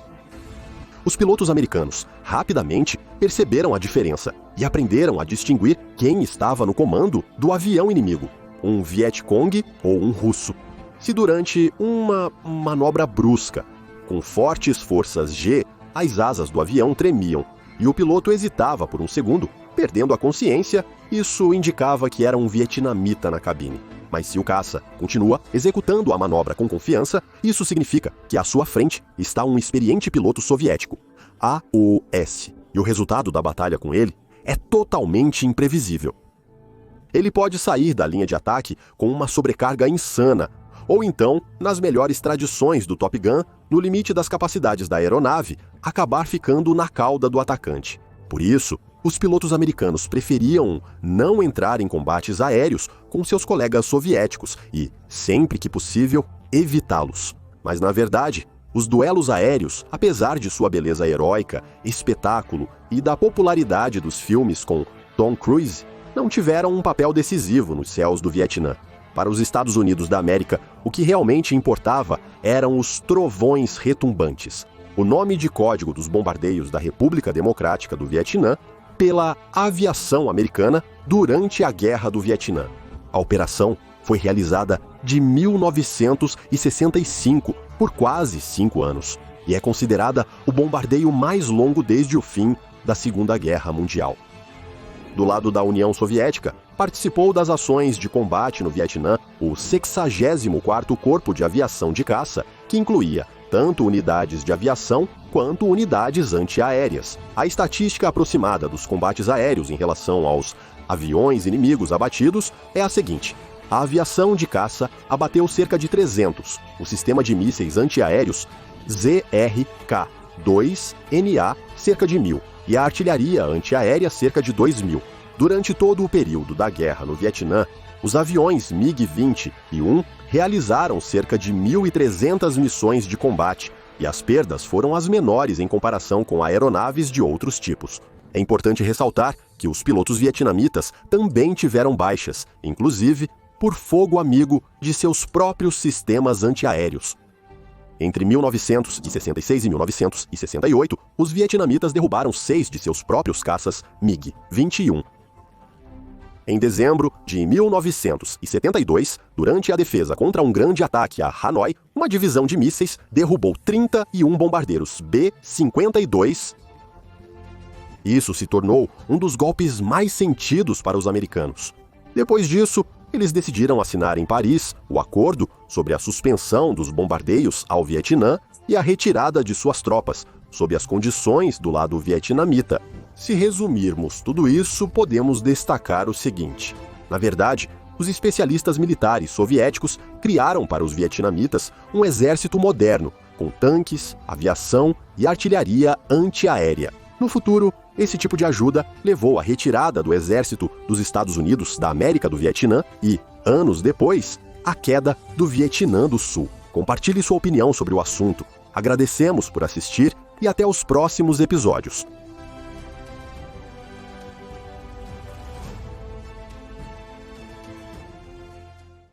Os pilotos americanos rapidamente perceberam a diferença e aprenderam a distinguir quem estava no comando do avião inimigo, um Vietcong ou um russo. Se durante uma manobra brusca, com fortes forças G, as asas do avião tremiam e o piloto hesitava por um segundo, perdendo a consciência, isso indicava que era um vietnamita na cabine. Mas se o caça continua executando a manobra com confiança, isso significa que à sua frente está um experiente piloto soviético, AOS, e o resultado da batalha com ele é totalmente imprevisível. Ele pode sair da linha de ataque com uma sobrecarga insana, ou então, nas melhores tradições do Top Gun, no limite das capacidades da aeronave, acabar ficando na cauda do atacante. Por isso, os pilotos americanos preferiam não entrar em combates aéreos com seus colegas soviéticos e, sempre que possível, evitá-los. Mas, na verdade, os duelos aéreos, apesar de sua beleza heróica, espetáculo e da popularidade dos filmes com Tom Cruise, não tiveram um papel decisivo nos céus do Vietnã. Para os Estados Unidos da América, o que realmente importava eram os trovões retumbantes, o nome de código dos bombardeios da República Democrática do Vietnã pela aviação americana durante a Guerra do Vietnã. A operação foi realizada de 1965 por quase 5 anos e é considerada o bombardeio mais longo desde o fim da Segunda Guerra Mundial. Do lado da União Soviética, participou das ações de combate no Vietnã o 64º Corpo de Aviação de Caça, que incluía tanto unidades de aviação quanto unidades antiaéreas. A estatística aproximada dos combates aéreos em relação aos aviões inimigos abatidos é a seguinte: a aviação de caça abateu cerca de 300, o sistema de mísseis antiaéreos ZRK-2NA cerca de 1.000 e a artilharia antiaérea cerca de 2.000. Durante todo o período da guerra no Vietnã, os aviões MiG-20 e 1 realizaram cerca de 1.300 missões de combate, e as perdas foram as menores em comparação com aeronaves de outros tipos. É importante ressaltar que os pilotos vietnamitas também tiveram baixas, inclusive por fogo amigo de seus próprios sistemas antiaéreos. Entre 1966 e 1968, os vietnamitas derrubaram 6 de seus próprios caças MiG-21. Em dezembro de 1972, durante a defesa contra um grande ataque a Hanoi, uma divisão de mísseis derrubou 31 bombardeiros B-52. Isso se tornou um dos golpes mais sentidos para os americanos. Depois disso, eles decidiram assinar em Paris o acordo sobre a suspensão dos bombardeios ao Vietnã e a retirada de suas tropas, sob as condições do lado vietnamita. Se resumirmos tudo isso, podemos destacar o seguinte: na verdade, os especialistas militares soviéticos criaram para os vietnamitas um exército moderno, com tanques, aviação e artilharia antiaérea. No futuro, esse tipo de ajuda levou à retirada do exército dos Estados Unidos da América do Vietnã e, anos depois, à queda do Vietnã do Sul. Compartilhe sua opinião sobre o assunto. Agradecemos por assistir e até os próximos episódios.